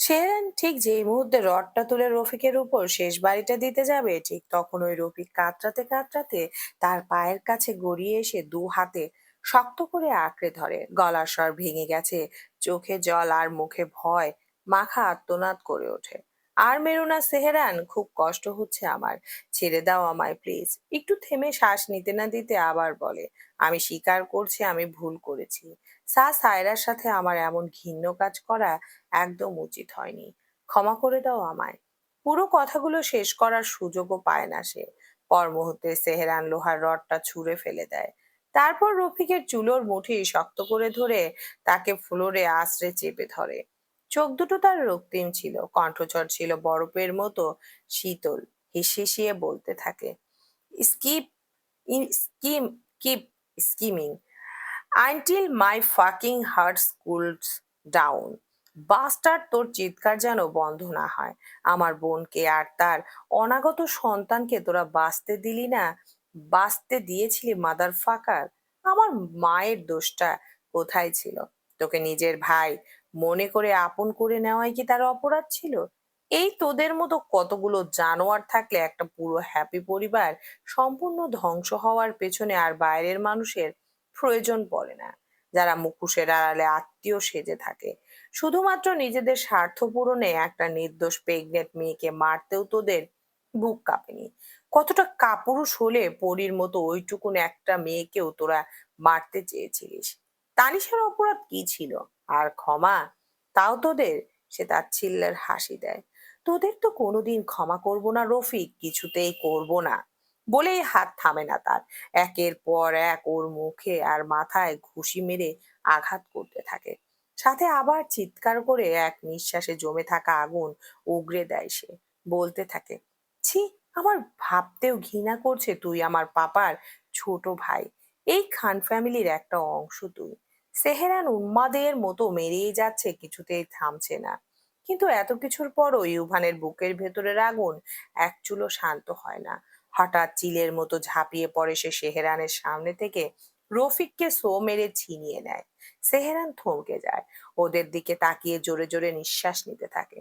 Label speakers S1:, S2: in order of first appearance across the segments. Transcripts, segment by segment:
S1: Serene ঠিক যেই মুহূর্তে রডটা তুলে রফিকের উপর শেষ বাড়িটা দিতে যাবে, ঠিক তখন ওই রফিক কাতরাতে কাতরাতে তার পায়ের কাছে গড়িয়ে এসে দু হাতে শক্ত করে আঁকড়ে ধরে। গলার স্বর ভেঙে গেছে, চোখে জল আর মুখে ভয় মাখা আর্তনাদ করে ওঠে। আর মেরো না সেহেরান, খুব কষ্ট হচ্ছে আমার, ছেড়ে দাও আমায় প্লিজ। একটু থেমে শ্বাস নিতে না দিতে আবার বলে, আমি স্বীকার করছি আমি ভুল করেছি। সায়রার সাথে আমার এমন ঘৃণ্য কাজ করা একদম উচিত হয়নি, ক্ষমা করে দাও আমায়। পুরো কথাগুলো শেষ করার সুযোগও পায় না সে। পর মুহূর্তে সেহেরান লোহার রডটা ছুঁড়ে ফেলে দেয়। তারপর রফিকের চুলোর মুঠি শক্ত করে ধরে তাকে ফ্লোরে আছড়ে চেপে ধরে। চোখ দুটো তার রক্তিম ছিল, কণ্ঠস্বর ছিল বরফের মতো শীতল। হিসিয়ে বলতে থাকে, skip scheme keep skimming until my fucking heart cools down. Buster, তোর চিৎকার যেন বন্ধ না হয়। আমার বোনকে আর তার অনাগত সন্তানকে তোরা বাঁচতে দিলি না, বাঁচতে দিয়েছিলি মাদার ফাকার। আমার মায়ের দোষটা কোথায় ছিল? তোকে নিজের ভাই মনে করে আপন করে নেওয়াই কি তার অপরাধ ছিল? এই তোদের মতো কতগুলো জানোয়ার থাকলে একটা পুরো হ্যাপি পরিবার সম্পূর্ণ ধ্বংস হওয়ার পেছনে আর বাইরের মানুষের প্রয়োজন পড়ে না, যারা মুখোশের আড়ালে আত্মীয় সেজে থাকে শুধুমাত্র নিজেদের স্বার্থ পূরণে। একটা নির্দোষ প্রেগনেন্ট মেয়েকে মারতেও তোদের বুক কাঁপেনি? কতটা কাপুরুষ হলে পরীর মতো ওইটুকুন একটা মেয়েকেও তোরা মারতে চেয়েছিলিস? তানিশের অপরাধ কি ছিল? আর ক্ষমা, তাও তোদের? সে তাচ্ছিল্যের হাসি দেয়। তোদের তো কোনোদিন ক্ষমা করব না রফিক, কিছুতেই করব না বলেই হাত থামে না তার। একের পর এক ওর মুখে আর মাথায় ঘুষি মেরে আঘাত করতে থাকে। সাথে আবার চিৎকার করে এক নিঃশ্বাসে জমে থাকা আগুন উগরে দেয় সে। বলতে থাকে, ছি, আমার ভাবতেও ঘৃণা করছে তুই আমার পাপার ছোট ভাই। এই খান ফ্যামিলির একটা অংশ তুই। সেহেরান উন্মাদের মতো মেরেই যাচ্ছে, কিছুতেই থামছে না। কিন্তু এত কিছুর পরও ইউভানের বুকের ভেতরের আগুন এক চুলো শান্ত হয় না। হঠাৎ চিলের মতো ঝাঁপিয়ে পড়ে সে সেহেরানের সামনে থেকে, রফিককে সো মেরে ছিনিয়ে নেয়। সেহেরান থমকে যায়, ওদের দিকে তাকিয়ে জোরে জোরে নিঃশ্বাস নিতে থাকে।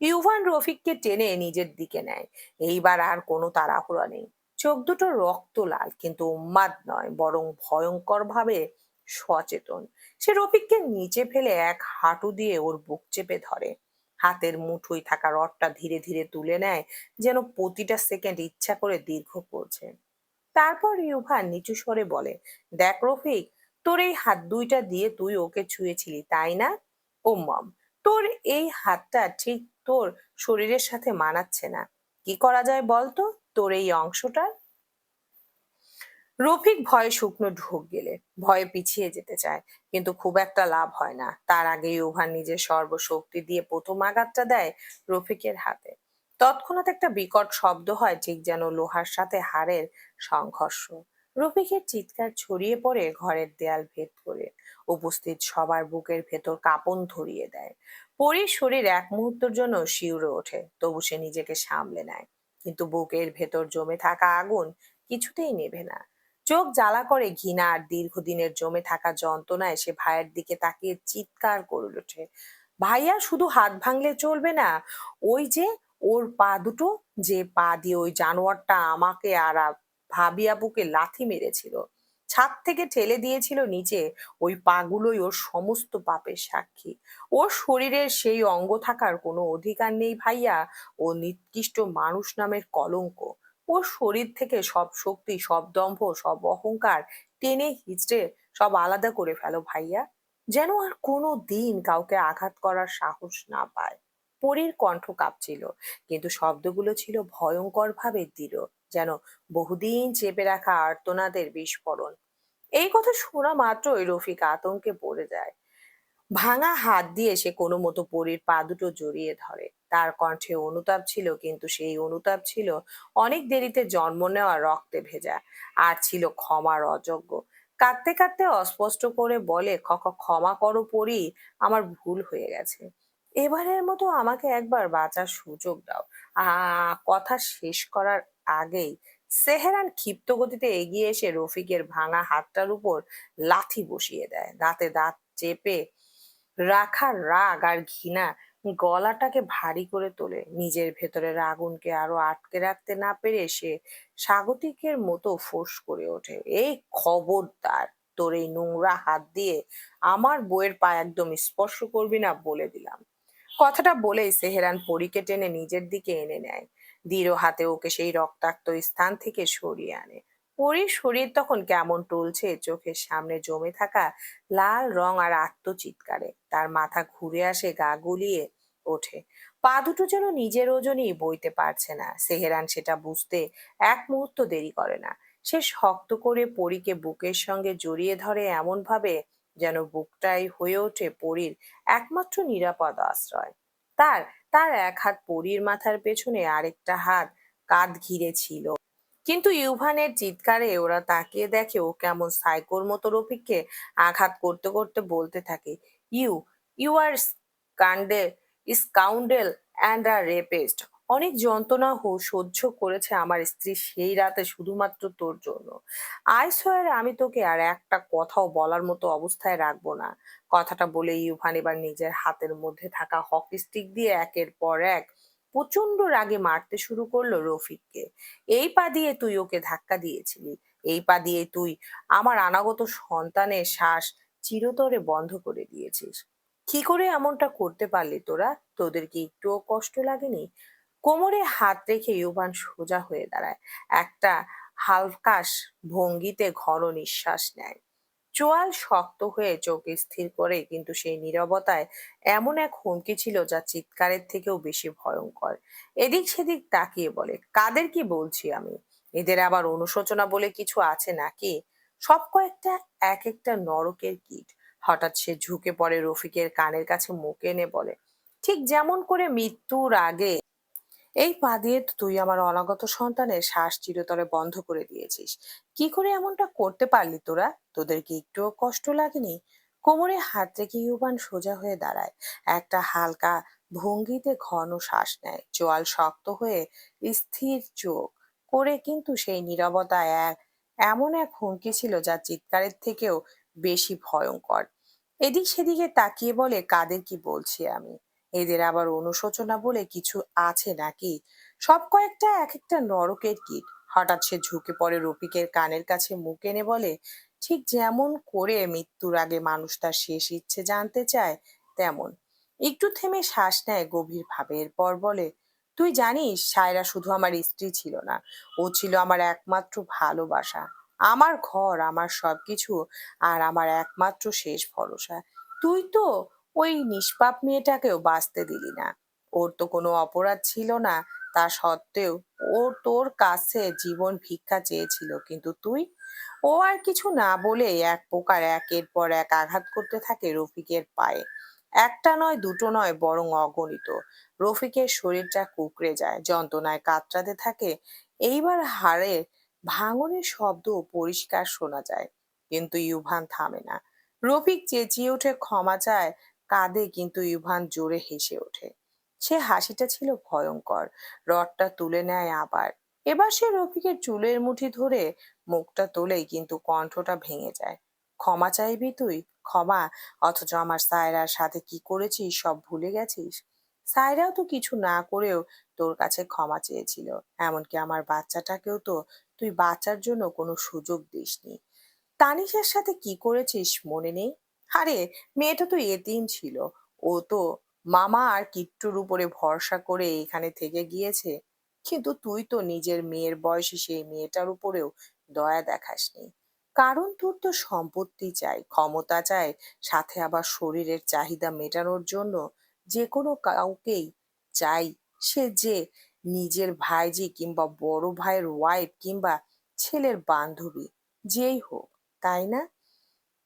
S1: ইউভান রফিককে টেনে নিজের দিকে নেয়। এইবার আর কোনো তাড়াহুড়া নেই। চোখ দুটো রক্ত লাল, কিন্তু উন্মাদ নয়, বরং ভয়ঙ্কর ভাবে সচেতন। সে রফিককে নিচে ফেলে এক হাঁটু দিয়ে ওর বুক চেপে ধরে। হাতের মুঠোয় থাকা রডটা ধীরে ধীরে তুলে নেয়, যেন প্রতিটা সেকেন্ড ইচ্ছা করে দীর্ঘ করছে। তারপর ইউভান নিচু স্বরে বলে, দেখ রফিক, তোর এই হাত দুইটা দিয়ে তুই ওকে ছুঁয়েছিলি তাই না? ও মম, তোর এই হাতটা ঠিক তোর শরীরের সাথে মানাচ্ছে না। কি করা যায় বলতো তোর এই অংশটা? রফিক ভয়ে শুকনো ঢোক গেলে ভয়ে পিছিয়ে যেতে চায়, কিন্তু খুব একটা লাভ হয় না। তার আগে ইউভান নিজের সর্বশক্তি দিয়ে প্রথম আঘাতটা দেয় রফিকের হাতে। তৎক্ষণাৎ একটা বিকট শব্দ হয়, ঠিক যেন লোহার সাথে হাড়ের সংঘর্ষ। রফিকের চিৎকার ছড়িয়ে পড়ে ঘরের দেয়াল ভেদ করে। উপস্থিত সবার বুকের ভেতর কাঁপন ধরিয়ে দেয়। পরীর শরীর এক মুহূর্তের জন্য শিউরে ওঠে, তবু সে নিজেকে সামলে নেয়। কিন্তু বুকের ভেতর জমে থাকা আগুন কিছুতেই নেভে না। চোখ জ্বালা করে ঘৃণা আর দীর্ঘদিনের জমে থাকা যন্ত্রণায় সে ভাইয়ের দিকে তাকিয়ে চিৎকার করে ওঠে, ভাইয়া, শুধু হাত ভাঙলে চলবে না। ওই যে ওর পা দুটো, যে পা দিয়ে ওই জানোয়ারটা আমাকে আর ভাবি আপুকে লাথি মেরেছিল, ছাদ থেকে ঠেলে দিয়েছিল নিচে, ওই পাগুলোই ওর সমস্ত পাপের সাক্ষী। ওর শরীরের সেই অঙ্গ থাকার কোনো অধিকার নেই ভাইয়া। ও নিকৃষ্ট মানুষ নামের কলঙ্ক। ওর শরীর থেকে সব শক্তি, সব দম্ভ, সব অহংকার টেনে হিচড়ে সব আলাদা করে ফেলো ভাইয়া, যেন আর কোনো দিন কাউকে আঘাত করার সাহস না পায়। পরীর কণ্ঠ কাঁপছিল, কিন্তু শব্দগুলো ছিল ভয়ঙ্কর ভাবে দৃঢ়, যেন বহুদিন চেপে রাখা আর্তনাদের বিস্ফোরণ। এই কথা শোনা মাত্রই রফিক আতঙ্কে পড়ে যায়। ভাঙা হাত দিয়ে সে কোনো মতো পরীর পা দুটো জড়িয়ে ধরে। তার কণ্ঠে অনুতাপ ছিল, কিন্তু সেই অনুতাপ ছিল অনেক দেরিতে জন্ম নেওয়া রক্তে ভেজা, আর ছিল ক্ষমার অযোগ্য। কাঁদতে কাঁদতে অস্পষ্ট করে বলে, ক্ষমা করো পরী, আমার ভুল হয়ে গেছে। এবারের মতো আমাকে একবার বাঁচার সুযোগ দাও। কথা শেষ করার আগেই সেহেরান ক্ষিপ্ত গতিতে এগিয়ে এসে রফিকের ভাঙা হাতটার উপর লাথি বসিয়ে দেয়। দাঁতে দাঁত চেপে রাখা রাগ আর ঘৃণা গলাটাকে ভারী করে তোলে। নিজের ভেতরের আগুনকে আরো আটকে রাখতে না পেরে সে স্বাগতিকের মতো ফোঁস করে ওঠে, এই খবরদার, তোর এই নোংরা হাত দিয়ে আমার বউয়ের পা একদম স্পর্শ করবি না বলে দিলাম। কথাটা বলেই সেহেরান পরীকে টেনে নিজের দিকে এনে নেয়। দৃঢ় হাতে ওকে সেই রক্তাক্ত স্থান থেকে সরিয়ে আনে। পরীর শরীর তখন কেমন টলছে, চোখের সামনে জমে থাকা লাল রং আর আত্মচিৎকারে তার মাথা ঘুরে আসে, গা গুলিয়ে ওঠে। পা দুটো যেন নিজের ওজনই বইতে পারছে না। সেহেরান সেটা বুঝতে এক মুহূর্ত দেরি করে না। সে শক্ত করে পরীকে বুকের সঙ্গে জড়িয়ে ধরে এমন ভাবে যেন বুকটাই হয়ে ওঠে পরীর একমাত্র নিরাপদ আশ্রয়। তার তার এক হাত পরীর মাথার পেছনে, আরেকটা হাত কাঁধ ঘিরে ছিল। কিন্তু ইউভানের চিৎকারে ওরা তাকিয়ে দেখে ও কেমন সাইকোর মতো রফিককে আঘাত করতে করতে বলতে থাকে, you you are scoundrel and a rapist. অনেক যন্ত্রণা সহ্য করেছে আমার স্ত্রী সেই রাতে শুধুমাত্র তোর জন্য। আই সোয়ার আমি তোকে আর একটা কথাও বলার মতো অবস্থায় রাখবো না। কথাটা বলে ইউভান এবার নিজের হাতের মধ্যে থাকা হকি স্টিক দিয়ে একের পর এক প্রচন্ড রাগে মারতে শুরু করলো রফিককে। এই পা দিয়ে তুই ওকে ধাক্কা দিয়েছিলি, এই পা দিয়ে তুই আমার অনাগত সন্তানের শ্বাস চিরতরে বন্ধ করে দিয়েছিস। কি করে এমনটা করতে পারলি তোরা? তোদের কি একটুও কষ্ট লাগেনি? কোমরে হাত রেখে ইউবান সোজা হয়ে দাঁড়ায়। একটা হালকাস ভঙ্গিতে ঘন নিঃশ্বাস নেয়। চোয়াল শক্ত হয়ে চোখ স্থির করে, কিন্তু সেই নীরবতায় এমন এক হুমকি ছিল যা চিৎকারের থেকেও বেশি ভয়ঙ্কর। এদিক সেদিক তাকিয়ে বলে, কাদের কি বলছি আমি? এদের আবার অনুশোচনা বলে কিছু আছে নাকি? সব কয়েকটা এক একটা নরকের কীট। হঠাৎ সে ঝুঁকে পড়ে রফিকের কানের কাছে, মুখ এনে বলে, ঠিক যেমন করে মৃত্যুর আগে এই পা দিয়ে তো তুই আমার অনাগত সন্তানের শ্বাস চিরতরে বন্ধ করে দিয়েছিস। কি করে এমনটা করতে পারলি তোরা? তোদের কি একটুও কষ্ট লাগেনি? কোমরে হাত রেখে ইউবান সোজা হয়ে দাঁড়ায়। একটা হালকা ভঙ্গিতে ঘন শ্বাস নেয়, চোয়াল শক্ত হয়ে স্থির চোখ করে, কিন্তু সেই নীরবতা এমন এক হুমকি ছিল যা চিৎকারের থেকেও বেশি ভয়ঙ্কর। এদিক সেদিকে তাকিয়ে বলে, কাদের কি বলছি আমি? এদের আবার অনুশোচনা বলে কিছু আছে নাকি? সব কয়েকটা এক একটা নরকের কীট। হঠাৎ সে ঝুঁকে পড়ে রফিকের কানের কাছে, মুখ এনে বলে, ঠিক যেমন করে মৃত্যুর আগে মানুষ তার শেষ ইচ্ছে জানতে চায় তেমন। একটু থেমে শ্বাস নেয় গভীর ভাবে, এরপর বলে, তুই জানিস সায়রা শুধু আমার স্ত্রী ছিল না, ও ছিল আমার একমাত্র ভালোবাসা, আমার ঘর, আমার সবকিছু, আর আমার একমাত্র শেষ ভরসা। তুই তো ওই নিষ্পাপ মেয়েটাকেও বাঁচতে দিলি না। ওর তো কোনো অপরাধ ছিল না, তা সত্ত্বেও ও তোর কাছে জীবন ভিক্ষা চেয়েছিল, কিন্তু তুই। ও আর কিছু না বলে এক প্রকার একের পর এক আঘাত করতে থাকে রফিকের পায়ে। একটা নয়, দুটো নয়, বরং অগণিত। রফিকের শরীরটা কুঁকড়ে যায়, যন্ত্রণায় কাতরাতে থাকে। এইবার হাড়ের ভাঙনের শব্দ পরিষ্কার শোনা যায়, কিন্তু ইউভান থামে না। রফিক চেঁচিয়ে উঠে ক্ষমা চায়, কাঁদে, কিন্তু ইভান জোরে হেসে ওঠে। সে হাসিটা ছিল ভয়ঙ্কর। রডটা তুলে নেয় আবার। এবার সে রফিকের চুলের মুঠি ধরে মুখটা তোলেই, কিন্তু কণ্ঠটা ভেঙে যায়। ক্ষমা চাইবি তুই? ক্ষমা? অথচ আমার সায়রার সাথে কি করেছিস সব ভুলে গেছিস? সায়রাও তো কিছু না করেও তোর কাছে ক্ষমা চেয়েছিল। এমনকি আমার বাচ্চাটাকেও তো তুই বাঁচার জন্য কোনো সুযোগ দিসনি। তানিশার সাথে কি করেছিস মনে নেই? আরে, মেয়েটা তো এতিম ছিল। ও তো মামা আর কিট্টুর উপরে ভরসা করে এখানে থেকে গিয়েছে। কিন্তু তুই তো নিজের মেয়ের বয়সী সেই মেয়েটার উপরেও দয়া দেখাসনি। কারণ তোর তো সম্পত্তি চাই, ক্ষমতা চাই, সাথে আবার শরীরের চাহিদা মেটানোর জন্য যে কোনো কাউকেই চাই, সে যে নিজের ভাইজি কিংবা বড় ভাইয়ের ওয়াইফ কিংবা ছেলের বান্ধবী, যেই হোক, তাই না?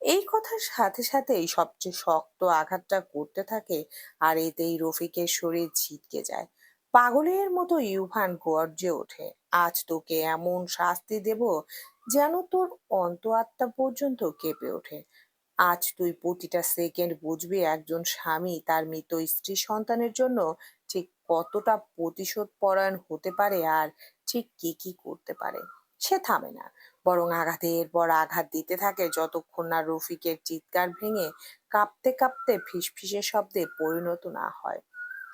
S1: এই কথার সাথে সাথেই সবচেয়ে শক্ত আঘাতটা করতে থাকে, আর এতেই রফিকের শরীর ছিটকে যায়। পাগলের মতো ইউভান গর্জে ওঠে, আজ তোকে এমন শাস্তি দেব যেন তোর অন্তঃআত্মা পর্যন্ত কেঁপে ওঠে। আজ তুই প্রতিটা সেকেন্ড বুঝবি একজন স্বামী তার মৃত স্ত্রী সন্তানের জন্য ঠিক কতটা প্রতিশোধ পরায়ণ হতে পারে, আর ঠিক কি কি করতে পারে। সে থামে না। বরং আঘাতের পর আঘাত দিতে থাকে যতক্ষণ না রফিকের চিৎকার ভেঙে কাঁপতে কাঁপতে ফিসফিসে শব্দে পরিণত না হয়।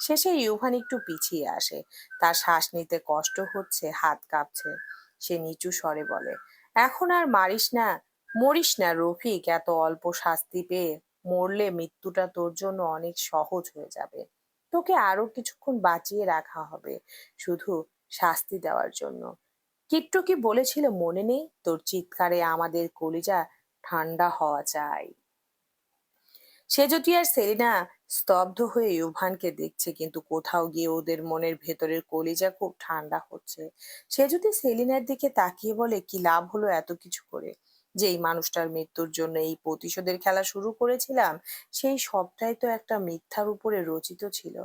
S1: শেষে ইউভান একটু পিছিয়ে আসে। তার শ্বাস নিতে কষ্ট হচ্ছে, হাত কাঁপছে। সে নিচু স্বরে বলে, এখন আর মরিস না রফিক। এত অল্প শাস্তি পেয়ে মরলে মৃত্যুটা তোর জন্য অনেক সহজ হয়ে যাবে। তোকে আরো কিছুক্ষণ বাঁচিয়ে রাখা হবে শুধু শাস্তি দেওয়ার জন্য। কিট্টু কি বলেছিল মনে নেই? তোর চিৎকারে আমাদের কলিজা ঠান্ডা হওয়া চাই। সেজটি আর সেলিনা স্তব্ধ হয়ে ইউভানকে দেখছে, কিন্তু কোথাও গিয়ে ওদের মনের ভেতরের কলিজা খুব ঠান্ডা হচ্ছে। সে যদি সেলিনার দিকে তাকিয়ে বলে, কি লাভ হলো এত কিছু করে? যে এই মানুষটার মৃত্যুর জন্য এই প্রতিশোধের খেলা শুরু করেছিলাম, সেই সবটাই তো একটা মিথ্যার উপরে রচিত ছিল।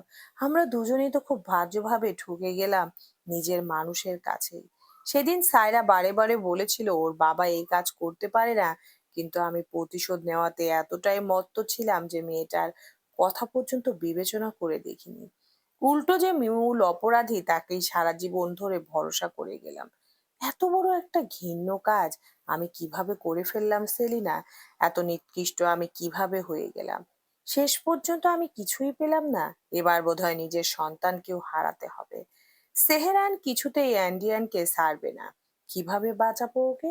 S1: আমরা দুজনেই তো খুব বাজেভাবে ঠকে গেলাম নিজের মানুষের কাছেই। সেদিন সায়রা বারে বারে বলেছিল ওর বাবা এই কাজ করতে পারে না, কিন্তু আমি প্রতিশোধ নেওয়াতে এতটাই মত্ত ছিলাম যে মেয়েটার কথা পর্যন্ত বিবেচনা করে দেখিনি। উল্টো যে মূল অপরাধী তাকেই সারা জীবন ধরে ভরসা করে গেলাম। এত বড় একটা ঘৃণ্য কাজ আমি কিভাবে করে ফেললাম সেলিনা? এত নিকৃষ্ট আমি কিভাবে হয়ে গেলাম? শেষ পর্যন্ত আমি কিছুই পেলাম না। এবার বোধহয় নিজের সন্তানকেও হারাতে হবে। সেহেরান কিছুতেই অ্যান্ডিয়ানকে ছাড়বে না। কিভাবে বাঁচাবো ওকে?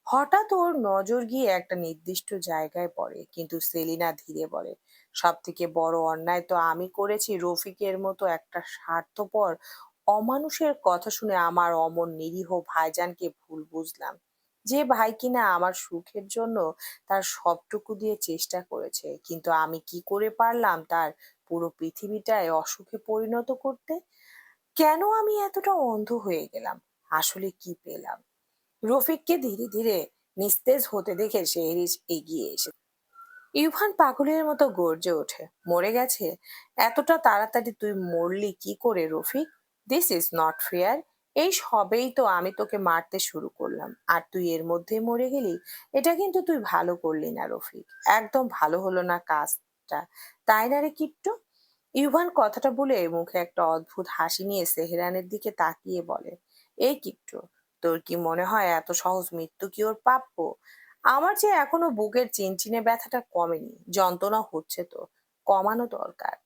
S1: হঠাৎ ওর নজর গিয়ে একটা নির্দিষ্ট জায়গায় পড়ে, কিন্তু সেলিনা ধীরে বলে, সব থেকে বড় অন্যায় তো আমি করেছি। রফিকের মতো একটা স্বার্থপর অমানুষের কথা শুনে আমার অমন নিরীহ ভাইজানকে ভুল বুঝলাম। যে ভাই কিনা আমার সুখের জন্য তার সবটুকু দিয়ে চেষ্টা করেছে, কিন্তু আমি কি করে পারলাম তার পুরো পৃথিবীটায় অসুখে পরিণত করতে? কেন আমি এতটা অন্ধ হয়ে গেলাম? আসলে কি পেলাম? রফিককে ধীরে ধীরে নিস্তেজ হতে দেখে শেহরিজ এগিয়ে এসে ইউভান পাগলের মতো গর্জে ওঠে, মরে গেছে? এতটা তাড়াতাড়ি তুই মরলি কি করে Rafiq? This is not fair. এই সবেই তো আমি তোকে মারতে শুরু করলাম আর তুই এর মধ্যেই মরে গেলি। এটা কিন্তু তুই ভালো করলি না রফিক। একদম ভালো হলো না কাজটা, তাই না রে কিট্টু? ইউভান কথাটা বলে মুখে একটা অদ্ভুত হাসি নিয়ে সেহরানের দিকে তাকিয়ে বলে, এই কিট্টু, তোর কি মনে হয় এত সহজ মৃত্যু কি ওর প্রাপ্য? আমার যে এখনো বুকের চিনচিনে ব্যথাটা কমেনি, যন্ত্রণা হচ্ছে তো। কমানো দরকার।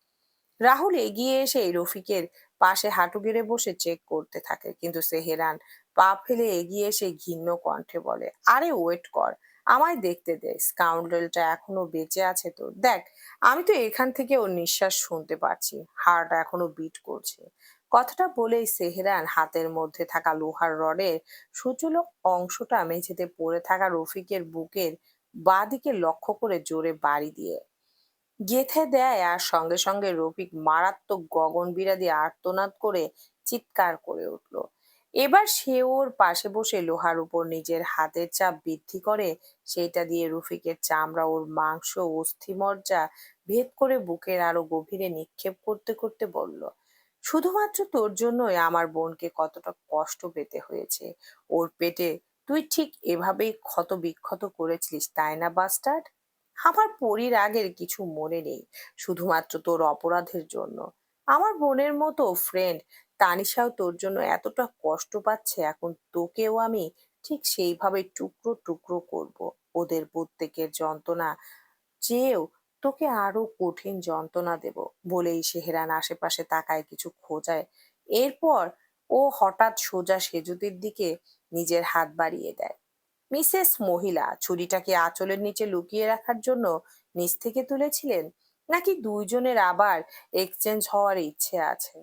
S1: রাহুল এগিয়ে এসে রফিকের পাশে হাঁটু গেড়ে বসে চেক করতে থাকে, কিন্তু সেহেরান পা ফেলে এগিয়ে এসে ঘিন্ন কণ্ঠে বলে, আরে ওয়েট কর, আমায় দেখতে দে। স্কাউন্ডেলটা এখনো বেঁচে আছে তো দেখ। আমি তো এখান থেকে ওর নিঃশ্বাস শুনতে পাচ্ছি, হার্ট এখনো বিট করছে। কথাটা বলেই সেহেরান হাতের মধ্যে থাকা লোহার রডের সূচল অংশটা মেঝেতে পড়ে থাকা রফিকের বুকের বাঁ দিকে লক্ষ্য করে জোরে বাড়ি দিয়ে গেঁথে দেয়, আর সঙ্গে সঙ্গে রফিক মারাত্মক গগনবিদারী আর্তনাদ করে চিৎকার করে উঠল। এবার সে ওর পাশে বসে লোহার উপর নিজের হাতের চাপ বৃদ্ধি করে, সেইটা দিয়ে রফিকের চামড়া ওর মাংস অস্থিমজ্জা ভেদ করে বুকের আরো গভীরে নিক্ষেপ করতে করতে বলল, শুধুমাত্র তোর জন্যই আমার বোনকে কতটা কষ্ট পেতে হয়েছে। ওর পেটে তুই ঠিক এভাবেই ক্ষত বিক্ষত করেছিলিস, তাই না বাস্টার্ড? আমার পরীর আগের কিছু মনে নেই, শুধুমাত্র তোর অপরাধের জন্য। আমার বোনের মতো ফ্রেন্ড তানিশাও তোর জন্য এতটা কষ্ট পাচ্ছে, এখন তোকেও আমি ঠিক সেইভাবে টুকরো টুকরো করব। ওদের প্রত্যেকের যন্ত্রণা চেয়েও তোকে আরো কঠিন যন্ত্রণা দেব। বলেই সেহেরান আশেপাশে তাকায়, কিছু খোঁজায়। এরপর ও হঠাৎ সোজা সেজুতির দিকে নিজের হাত বাড়িয়ে দেয়। মিসেস মহিলা, ছুরিটা কি আঁচলের নিচে লুকিয়ে রাখার জন্য নিচ থেকে তুলেছিলেন, নাকি দুইজনের আবার এক্সচেঞ্জ হওয়ার ইচ্ছে আছে?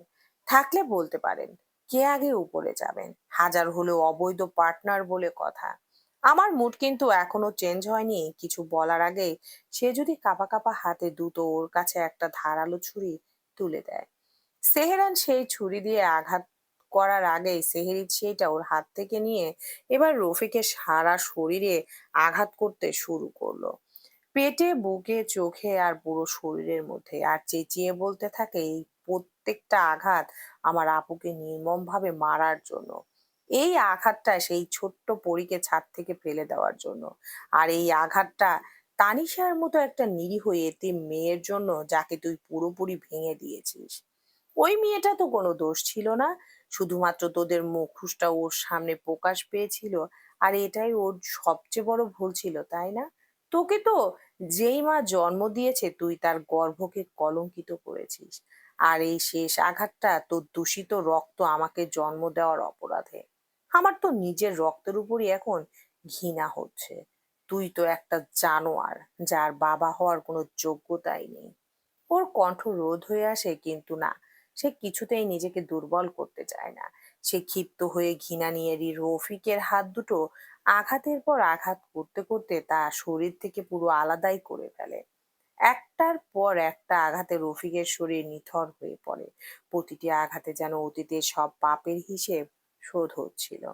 S1: থাকলে বলতে পারেন, কে আগে উপরে যাবেন? হাজার হলেও অবৈধ পার্টনার বলে কথা। আমার মুড কিন্তু এখনো চেঞ্জ হয়নি। কিছু বলার আগে সে যদি কাঁপা কাঁপা হাতে দ্রুত ওর কাছে একটা ধারালো ছুরি তুলে দেয়। সেহেরান সেই ছুরি দিয়ে আঘাত করার আগেই সেহেরি সেইটা ওর হাত থেকে নিয়ে এবার রফিকের সারা শরীরে আঘাত করতে শুরু করলো। পেটে, বুকে, চোখে আর পুরো শরীরের মধ্যে, আর চেঁচিয়ে বলতে থাকে, এই প্রত্যেকটা আঘাত আমার আপুকে নির্মম ভাবে মারার জন্য। এই আঘাতটা সেই ছোট্ট পরীকে ছাদ থেকে ফেলে দেওয়ার জন্য। আর এই আঘাতটা তানিশার মতো একটা নিরীহ এতিম মেয়ের জন্য, যাকে তুই পুরোপুরি ভেঙে দিয়েছিস। ওই মেয়েটা তো কোনো দোষ ছিল না, শুধুমাত্র তোদের মুখোশটা ওর সামনে প্রকাশ পেয়েছিল আর এটাই ওর সবচেয়ে বড় ভুল ছিল, তাই না? তোকে তো যেই মা জন্ম দিয়েছে তুই তার গর্ভকে কলঙ্কিত করেছিস। আর এই শেষ আঘাতটা তোর দূষিত রক্ত আমাকে জন্ম দেওয়ার অপরাধে। আমার তো নিজের রক্তের উপরই এখন ঘৃণা হচ্ছে। তুই তো একটা জানোয়ার, যার বাবা হওয়ার কোনো যোগ্যতাই নেই। ওর কণ্ঠ রোধ হয়ে আসে, কিন্তু না, সে কিছুতেই নিজেকে দুর্বল করতে চায় না। সে ক্ষিপ্ত হয়ে ঘৃণা নিয়ে রফিকের হাত দুটো আঘাতের পর আঘাত করতে করতে তা শরীর থেকে পুরো আলাদাই করে ফেলে। একটার পর একটা আঘাতে রফিকের শরীর নিথর হয়ে পড়ে। প্রতিটি আঘাতে যেন অতীতের সব পাপের হিসেব শোধ হচ্ছিল।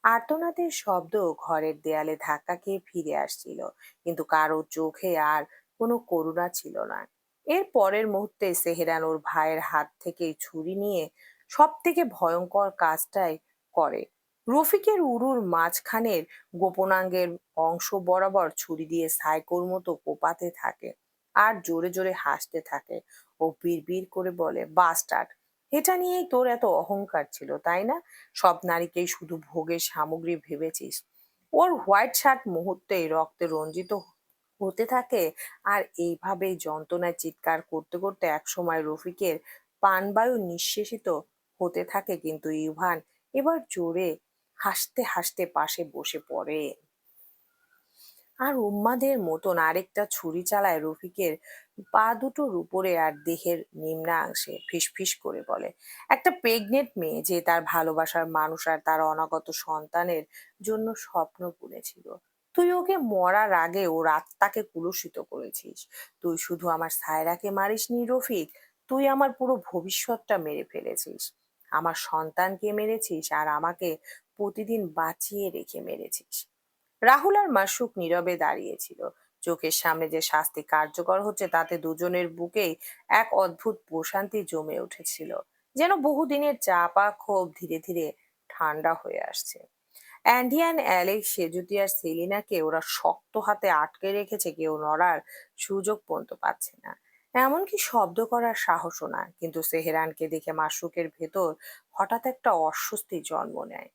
S1: আর্তনাদের শব্দ ঘরের দেয়ালে ধাক্কা খেয়ে ফিরে আসছিল, কিন্তু কারো চোখে আর কোনো করুণা ছিল না। এর পরের মুহূর্তে সেহেরান ওর ভাইয়ের হাত থেকে ছুরি নিয়ে সব থেকে ভয়ঙ্কর কাজটাই করে। রফিকের উরুর মাঝখানের গোপনাঙ্গের অংশ বরাবর ছুরি দিয়ে সাইকোর মতো কোপাতে থাকে আর জোরে জোরে হাসতে থাকে। ও বিড়বিড় করে বলে, বাস্টার্ড, এটা নিয়েই তোর এত অহংকার ছিল, তাই না? সব নারীকেই শুধু ভোগের সামগ্রী ভেবেছিস। ওর হোয়াইট শার্ট মুহূর্তেই রক্তে রঞ্জিত হতে থাকে। আর এইভাবেই যন্ত্রণায় চিৎকার করতে করতে একসময় রফিকের প্রাণবায়ু নিঃশেষিত হতে থাকে, কিন্তু ইভান এবার জোরে হাসতে হাসতে পাশে বসে পড়ে আর উন্মাদের মতন আরেকটা ছুরি চালায় রফিকের পা দুটোর উপরে আর দেহের নিম্নাংশে। ফিসফিস করে বলে, একটা প্রেগনেন্ট মেয়ে যে তার ভালোবাসার মানুষ আর তার অনাগত সন্তানের জন্য স্বপ্ন বুনেছিল, তুই ওকে মরার আগে ওর আত্মাকে কুলুষিত করেছিস। তুই শুধু আমার সায়রাকে মারিসনি রফিক, তুই আমার পুরো ভবিষ্যৎটা মেরে ফেলেছিস। আমার সন্তানকে মেরেছিস আর আমাকে প্রতিদিন বাঁচিয়ে রেখে মেরেছিস। রাহুল আর মাসুক নীরবে দাঁড়িয়েছিল। চোখের সামনে যে শাস্তি কার্যকর হচ্ছে তাতে দুজনের বুকেই এক অদ্ভুত প্রশান্তি জমে উঠেছিল, যেন বহুদিনের চাপা ক্ষোভ ধীরে ধীরে ঠান্ডা হয়ে আসছে। অ্যান্ডিয়ান, অ্যালেক্স, সেজুতি আর সেলিনাকে ওরা শক্ত হাতে আটকে রেখেছে, কেউ নড়ার সুযোগ পর্যন্ত পাচ্ছে না, এমনকি শব্দ করার সাহসও না। কিন্তু সেহেরানকে দেখে মাসুকের ভেতর হঠাৎ একটা অস্বস্তি জন্ম নেয়।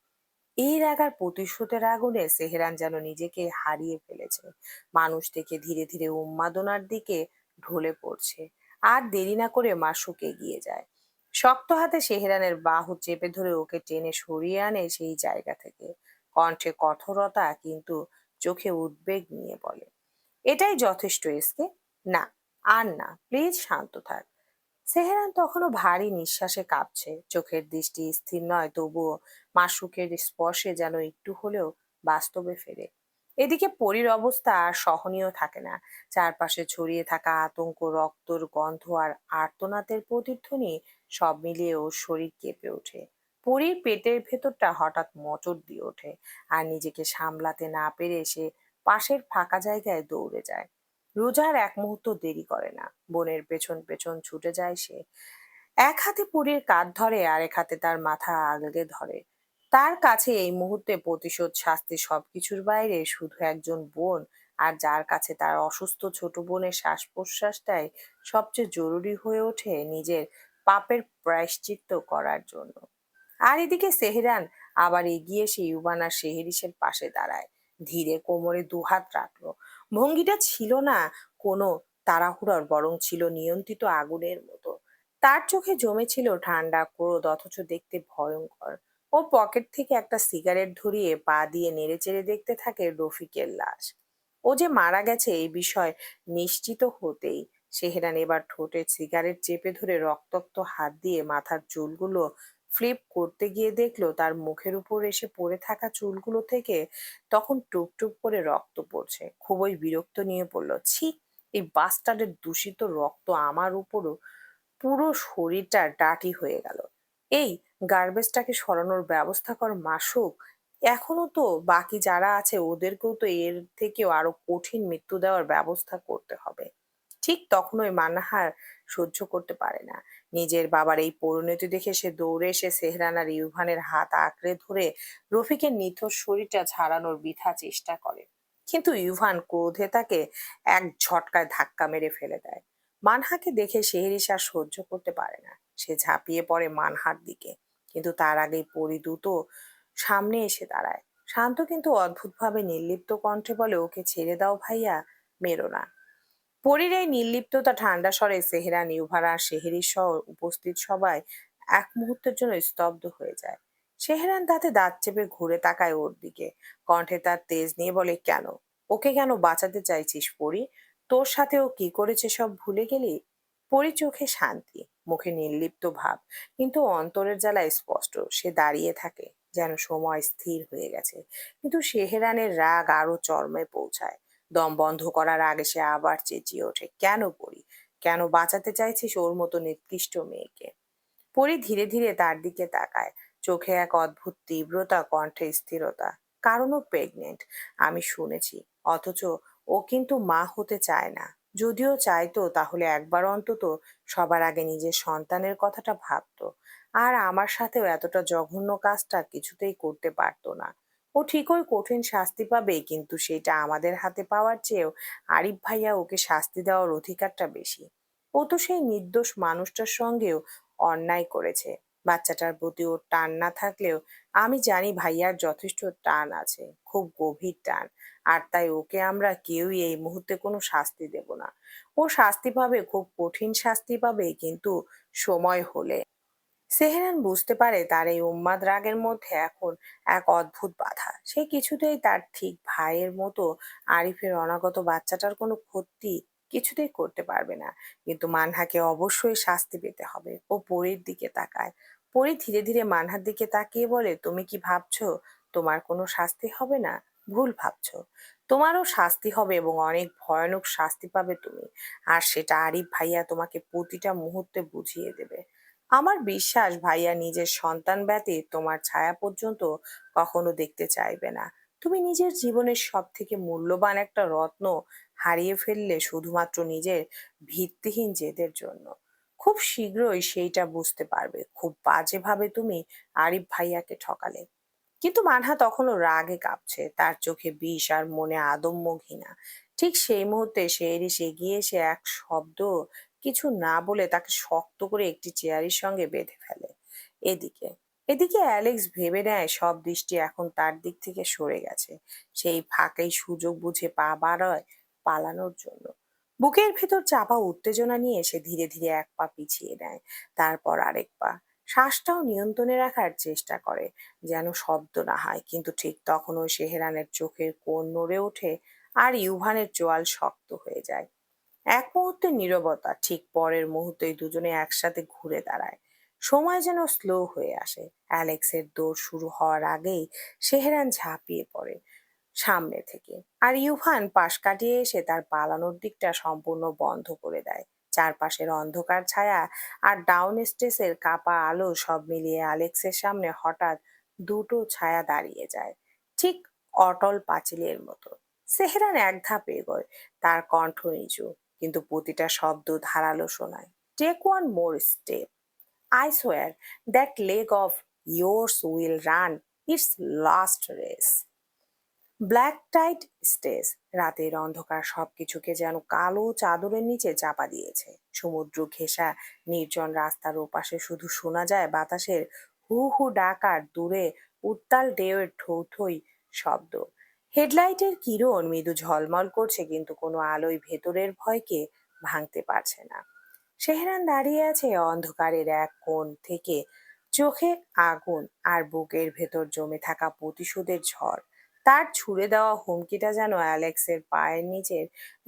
S1: এই রাগার প্রতিশোধের আগুনে সেহেরান যেন নিজেকে হারিয়ে ফেলেছে। মানুষ থেকে ধীরে ধীরে উন্মাদনার দিকে ঢলে পড়ছে। আর দেরি না করে মাসুক এগিয়ে যায়, শক্ত হাতে সেহেরানের বাহু চেপে ধরে ওকে টেনে সরিয়ে আনে সেই জায়গা থেকে। কণ্ঠে কঠোরতা, কিন্তু চোখে উদ্বেগ নিয়ে বলে, এটাই যথেষ্ট এসকে। না, আর না, প্লিজ শান্ত থাক। সেহেরান তখনও ভারী নিঃশ্বাসে কাঁপছে, চোখের দৃষ্টি স্থির নয়, তবুও মাশরুকের স্পর্শে যেন একটু হলেও বাস্তবে ফেরে। এদিকে পরীর অবস্থা আর সহনীয় থাকে না। চারপাশে ছড়িয়ে থাকা আতঙ্ক, রক্তর গন্ধ আর আর্তনাদের প্রতিধ্বনি সব মিলিয়ে ওর শরীর কেঁপে ওঠে। পরীর পেটের ভেতরটা হঠাৎ মোচড় দিয়ে ওঠে, আর নিজেকে সামলাতে না পেরে সে পাশের ফাঁকা জায়গায় দৌড়ে যায়। রোজার এক মুহূর্ত দেরি করে না, বোনের পেছন পেছন ছুটে যায় সে। এক হাতে পরীর কাঁধ ধরে, আরেক হাতে তার মাথা আগলে ধরে। তার কাছে এই মুহূর্তে প্রতিশোধ, শাস্তি সবকিছুর বাইরে শুধু একজন বোন, আর যার কাছে তার অসুস্থ ছোট বোনের শ্বাস প্রশ্বাসটাই সবচেয়ে জরুরি হয়ে ওঠে নিজের পাপের প্রায়শ্চিত্ত করার জন্য। আর এদিকে সেহরান আবার এগিয়ে এসে ইউবান আর সেহেরিসের পাশে দাঁড়ায়। ধীরে কোমরে দুহাত রাখলো। ভঙ্গিটা ছিল না কোনো তাড়াহুড়োর, বরং ছিল নিয়ন্ত্রিত আগুনের মতো। তার চোখে জমেছিল ঠান্ডা ক্রোধ, অথচ দেখতে ভয়ঙ্কর। ও পকেট থেকে একটা সিগারেট ধরিয়ে পা দিয়ে নেড়েচেড়ে দেখতে থাকে রফিকের লাশ। ও যে মারা গেছে এই বিষয় নিশ্চিত হতেই সেহরান এবার ঠোঁটে সিগারেট চেপে ধরে রক্তাক্ত হাত দিয়ে মাথার চুলগুলো ফ্লিপ করতে গিয়ে দেখলো তার মুখের উপর এসে পড়ে থাকা চুলগুলো থেকে তখন টুপ টুপ করে রক্ত পড়ছে। খুবই বিরক্ত নিয়ে পড়ল, ছি, এই বাস্টার্ডের দূষিত রক্ত আমার উপরও পুরো শরীরটা ডাটি হয়ে গেল। এই গার্বেজটাকে সরানোর ব্যবস্থা কর মাসুক। এখনো তো বাকি যারা আছে ওদেরকেও তো এর থেকেও আরো কঠিন মৃত্যু দেওয়ার ব্যবস্থা করতে হবে। ঠিক তখনই মান্নাহার সহ্য করতে পারে না নিজের বাবার এই পরিণতি দেখে। সে দৌড়ে এসে সেহরান আর ইউভানের হাত আঁকড়ে ধরে রফিকের নিথর শরীরটা ঝাড়ানোর বৃথা চেষ্টা করে, কিন্তু ইউভান ক্রোধে তাকে এক ঝটকায় ধাক্কা মেরে ফেলে দেয়। মানহাকে দেখে সেহরিস আর সহ্য করতে পারে না। সে ঝাঁপিয়ে পড়ে মানহার দিকে, কিন্তু তার আগেই পরি দ্রুত সামনে এসে দাঁড়ায়। শান্ত কিন্তু অদ্ভুতভাবে নির্লিপ্ত কণ্ঠে বলে, ওকে ছেড়ে দাও ভাইয়া, মেরো না। পরীর এই নির্লিপ্ততা ঠান্ডা স্বরে সেহরান, ইউভার আর সেহেরি সহ উপস্থিত সবাই এক মুহূর্তের জন্য স্তব্ধ হয়ে যায়। সেহরান দাঁতে দাঁত চেপে ঘুরে তাকায় ওর দিকে, কণ্ঠে তার তেজ নিয়ে বলে, কেন? ওকে কেন বাঁচাতে চাইছিস পরী? তোর সাথে ও কি করেছে সব ভুলে গেলি? পরী চোখে শান্তি, মুখে নির্লিপ্ত ভাব, কিন্তু অন্তরের জ্বালায় স্পষ্ট। সে দাঁড়িয়ে থাকে, যেন সময় স্থির হয়ে গেছে। কিন্তু সেহরানের রাগ আরো চরমে পৌঁছায়। দম বন্ধ করার আগে সে আবার চেঁচিয়ে ওঠে, কেন পড়ি? কেন বাঁচাতে চাইছিস ওর মতো নিকৃষ্ট মেয়েকে? পরি ধীরে ধীরে তার দিকে তাকায়, চোখে এক অদ্ভুত তীব্রতা, কণ্ঠে স্থিরতা। কারণ ও প্রেগনেন্ট, আমি শুনেছি। অথচ ও কিন্তু মা হতে চায় না। যদিও চাইতো, তাহলে একবার অন্তত সবার আগে নিজের সন্তানের কথাটা ভাবতো। আর আমার সাথেও এতটা জঘন্য কাজটা কিছুতেই করতে পারতো না। ও ঠিকই কঠিন শাস্তি পাবে, কিন্তু সেটা আমাদের হাতে পাওয়ার চেয়েও আরিফ ভাইয়া ওকে শাস্তি দেওয়ার অধিকারটা বেশি। ও তো সেই নির্দোষ মানুষটার সঙ্গেও অন্যায় করেছে। বাচ্চাটার প্রতি ওর টান না থাকলেও আমি জানি ভাইয়ার যথেষ্ট টান আছে, খুব গভীর টান। আর তাই ওকে আমরা কেউই এই মুহূর্তে কোনো শাস্তি দেব না। ও শাস্তি পাবে, খুব কঠিন শাস্তি পাবে, কিন্তু সময় হলে। সেহেরান বুঝতে পারে তার এই উন্মাদ রাগের মধ্যে এখন এক অদ্ভুত বাধা। সে কিছুতেই তার ঠিক ভাইয়ের মতো আরিফের অনাগত বাচ্চাটার কোনো ক্ষতি কিছুতেই করতে পারবে না। কিন্তু মানহাকে অবশ্যই শাস্তি পেতে হবে। ও পরীর দিকে তাকায়। পরী ধীরে ধীরে মানহার দিকে তাকিয়ে বলে, তুমি কি ভাবছো তোমার কোনো শাস্তি হবে না? ভুল ভাবছো। তোমারও শাস্তি হবে, এবং অনেক ভয়ানক শাস্তি পাবে তুমি। আর সেটা আরিফ ভাইয়া তোমাকে প্রতিটা মুহূর্তে বুঝিয়ে দেবে। আমার বিশ্বাস ভাইয়া নিজের সন্তান ব্যতীত তোমার ছায়া পর্যন্ত কখনো দেখতে চাইবে না। তুমি নিজের জীবনের সব থেকে মূল্যবান একটা রত্ন হারিয়ে ফেললে শুধুমাত্র নিজের ভিত্তিহীন জেদের জন্য। খুব শীঘ্রই সেইটা বুঝতে পারবে। খুব বাজেভাবে তুমি আরিফ ভাইয়াকে ঠকালে। কিন্তু মানহা তখনও রাগে কাঁপছে, তার চোখে বিষ আর মনে আদম্য ঘৃণা। ঠিক সেই মুহূর্তে শেরিস এগিয়ে এসে এক শব্দ কিছু না বলে তাকে শক্ত করে একটি চেয়ারের সঙ্গে বেঁধে ফেলে। এদিকে এদিকে অ্যালেক্স ভেবে নেয় সব দৃষ্টি এখন তার দিক থেকে সরে গেছে। সেই ফাঁকেই সুযোগ বুঝে পা বাড়ায় পালানোর জন্য। বুকের ভেতর চাপা উত্তেজনা নিয়ে সে ধীরে ধীরে এক পা পিছিয়ে নেয়, তারপর আরেক পা। শ্বাসটাও নিয়ন্ত্রণে রাখার চেষ্টা করে, যেন শব্দ না হয়। কিন্তু ঠিক তখনই সেহেরানের চোখের কোণ নড়ে ওঠে, আর ইউভানের চোয়াল শক্ত হয়ে যায়। এক মুহূর্তের নীরবতা, ঠিক পরের মুহূর্তেই দুজনে একসাথে ঘুরে দাঁড়ায়। সময় যেন স্লো হয়ে আসে। অ্যালেক্সের দৌড় শুরু হওয়ার আগেই সেহেরান ঝাঁপিয়ে পড়ে সামনে থেকে, আর ইউভান পাশ কাটিয়ে এসে তার পালানোর দিকটা সম্পূর্ণ বন্ধ করে দেয়। চারপাশের অন্ধকার ছায়া আর ডাউন স্টেসের কাপা আলো সব মিলিয়ে অ্যালেক্সের সামনে হঠাৎ দুটো ছায়া দাঁড়িয়ে যায়, ঠিক অটল পাঁচিলের মতো। সেহেরান এক ধাপ এগোয়, তার কণ্ঠ নিচু, কিন্তু প্রতিটা শব্দ ধারালো শোনায়। Take one more step, I swear that leg of yours will run its last race. Black tight stage, রাতের অন্ধকার সবকিছুকে যেন কালো চাদরের নিচে চাপা দিয়েছে। সমুদ্র ঘেঁষা নির্জন রাস্তার ওপাশে শুধু শোনা যায় বাতাসের হু হু ডাক, আর দূরে উত্তাল ঢেউয়ের থই থই শব্দ। হেডলাইটের কিরণ মৃদু ঝলমল করছে, কিন্তু কোনো আলোয় ভেতরের ভয়কে ভাঙতে পারছে না। সেহরান দাঁড়িয়ে আছে অন্ধকারের এক কোণ থেকে, চোখে আগুন আর বুকের ভেতর জমে থাকা প্রতিশোধের ঝড়। তার ছুড়ে দেওয়া হুমকিটা যেন অ্যালেক্সের পায়ের নিচের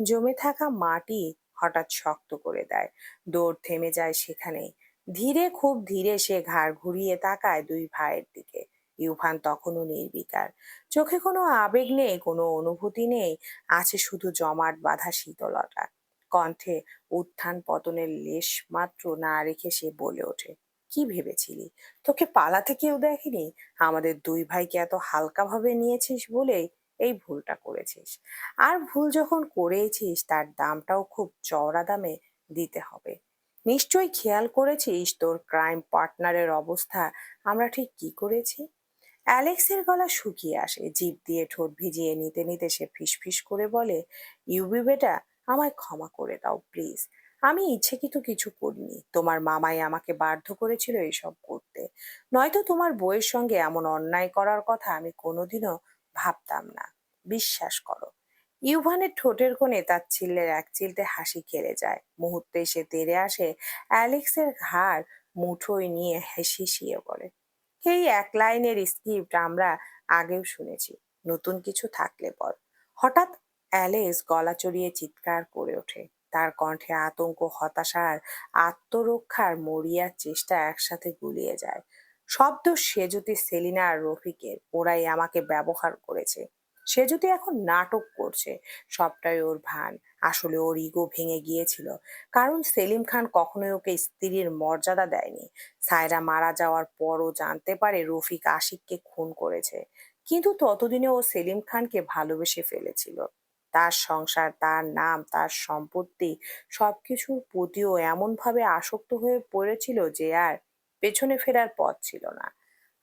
S1: জমে থাকা মাটি হঠাৎ শক্ত করে দেয়। দৌড় থেমে যায় সেখানেই। ধীরে, খুব ধীরে সে ঘাড় ঘুরিয়ে তাকায় দুই ভাইয়ের দিকে। ইউভান তখনও নির্বিকার, চোখে কোনো আবেগ নেই, কোনো অনুভূতি নেই। আছে শুধু জমাট বাঁধা শীতলতা। কণ্ঠে উত্থান পতনের লেশ মাত্র না রেখে সে বলে ওঠে, কি ভেবেছিলি তোকে পালাতে কেউ দেখেনি? আমাদের দুই ভাইকে এত হালকাভাবে নিয়েছিস বলেই এই ভুলটা করেছিস। আর ভুল যখন করেছিস, তার দামটাও খুব চওড়া দামে দিতে হবে। নিশ্চয়ই খেয়াল করেছিস তোর ক্রাইম পার্টনারের অবস্থা আমরা ঠিক কি করেছি। অ্যালেক্সের গলা শুকিয়ে আসে, জিভ দিয়ে ঠোঁট ভিজিয়ে নিতে নিতে সে ফিসফিস করে বলে, ইউবি বেটা, আমায় ক্ষমা করে দাও প্লিজ। আমি ইচ্ছাকৃত কিছু করিনি। তোমার মামাই আমাকে বাধ্য করেছিল এসব করতে। নয়তো তোমার বউয়ের সঙ্গে এমন অন্যায় করার কথা আমি কোনোদিনও ভাবতাম না। বিশ্বাস করো। ইউভানের ঠোঁটের কোণে তাচ্ছিল্যের এক চিলতে হাসি খেলে যায়। মুহূর্তে সে তেড়ে আসে অ্যালেক্সের ঘাড় মুঠোয় নিয়ে হেসিয়ে বলে, এই এক লাইনের স্ক্রিপ্ট আমরা আগেও শুনেছি, নতুন কিছু থাকলে বল। হঠাৎ অ্যালেক্স গলা চড়িয়ে চিৎকার করে ওঠে। তার কণ্ঠে আতঙ্ক, হতাশা আর আত্মরক্ষার মরিয়ার চেষ্টা একসাথে গুলিয়ে যায়। শব্দ সে যদি সেলিনা আর রফিকের, ওরাই আমাকে ব্যবহার করেছে। সে যদি এখন নাটক করছে, সবটাই ওর ভান। আসলে ওর ইগো ভেঙে গিয়েছিল, কারণ সেলিম খান কখনোই ওকে স্ত্রীর মর্যাদা দেয়নি। সায়রা মারা যাওয়ার পরও জানতে পারে রফিক আশিককে খুন করেছে, কিন্তু ততদিনে ও সেলিম খানকে ভালোবেসে ফেলেছিল। তার সংসার, তার নাম, তার সম্পত্তি, সবকিছুর প্রতিও এমন ভাবে আসক্ত হয়ে পড়েছিল যে আর পেছনে ফেরার পথ ছিল না।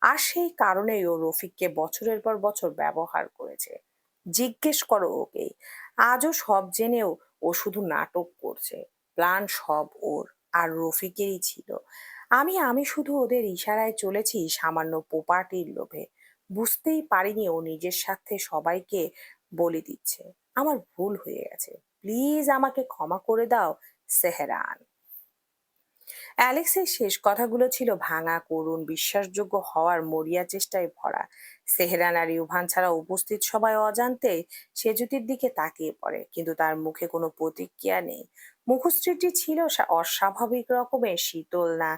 S1: আর সেই কারণেই ও রফিককে বছরের পর বছর ব্যবহার করেছে। জিজ্ঞেস করো ওকে, আজও সব জেনেও ও শুধু নাটক করছে। প্ল্যান সব ওর আর রফিকেরই ছিল। আমি আমি শুধু ওদের ইশারায় চলেছি, সামান্য প্রপার্টির লোভে। বুঝতেই পারিনি ও নিজের স্বার্থে সবাইকে বলি দিচ্ছে। আমার ভুল হয়ে গেছে, প্লিজ আমাকে ক্ষমা করে দাও সেহরান। অ্যালেক্সের শেষ কথাগুলো ছিল ভাঙা, করুণ, বিশ্বাসযোগ্য হওয়ার মরিয়া চেষ্টায় ভরা। সেহরান আর ইউভান ছাড়া উপস্থিত সবাই অজান্তে সেজুতির দিকে তাকিয়ে পড়ে, কিন্তু তার মুখে কোনো প্রতিক্রিয়া নেই। মুখশ্রীটি ছিল অস্বাভাবিক রকমের শীতল, না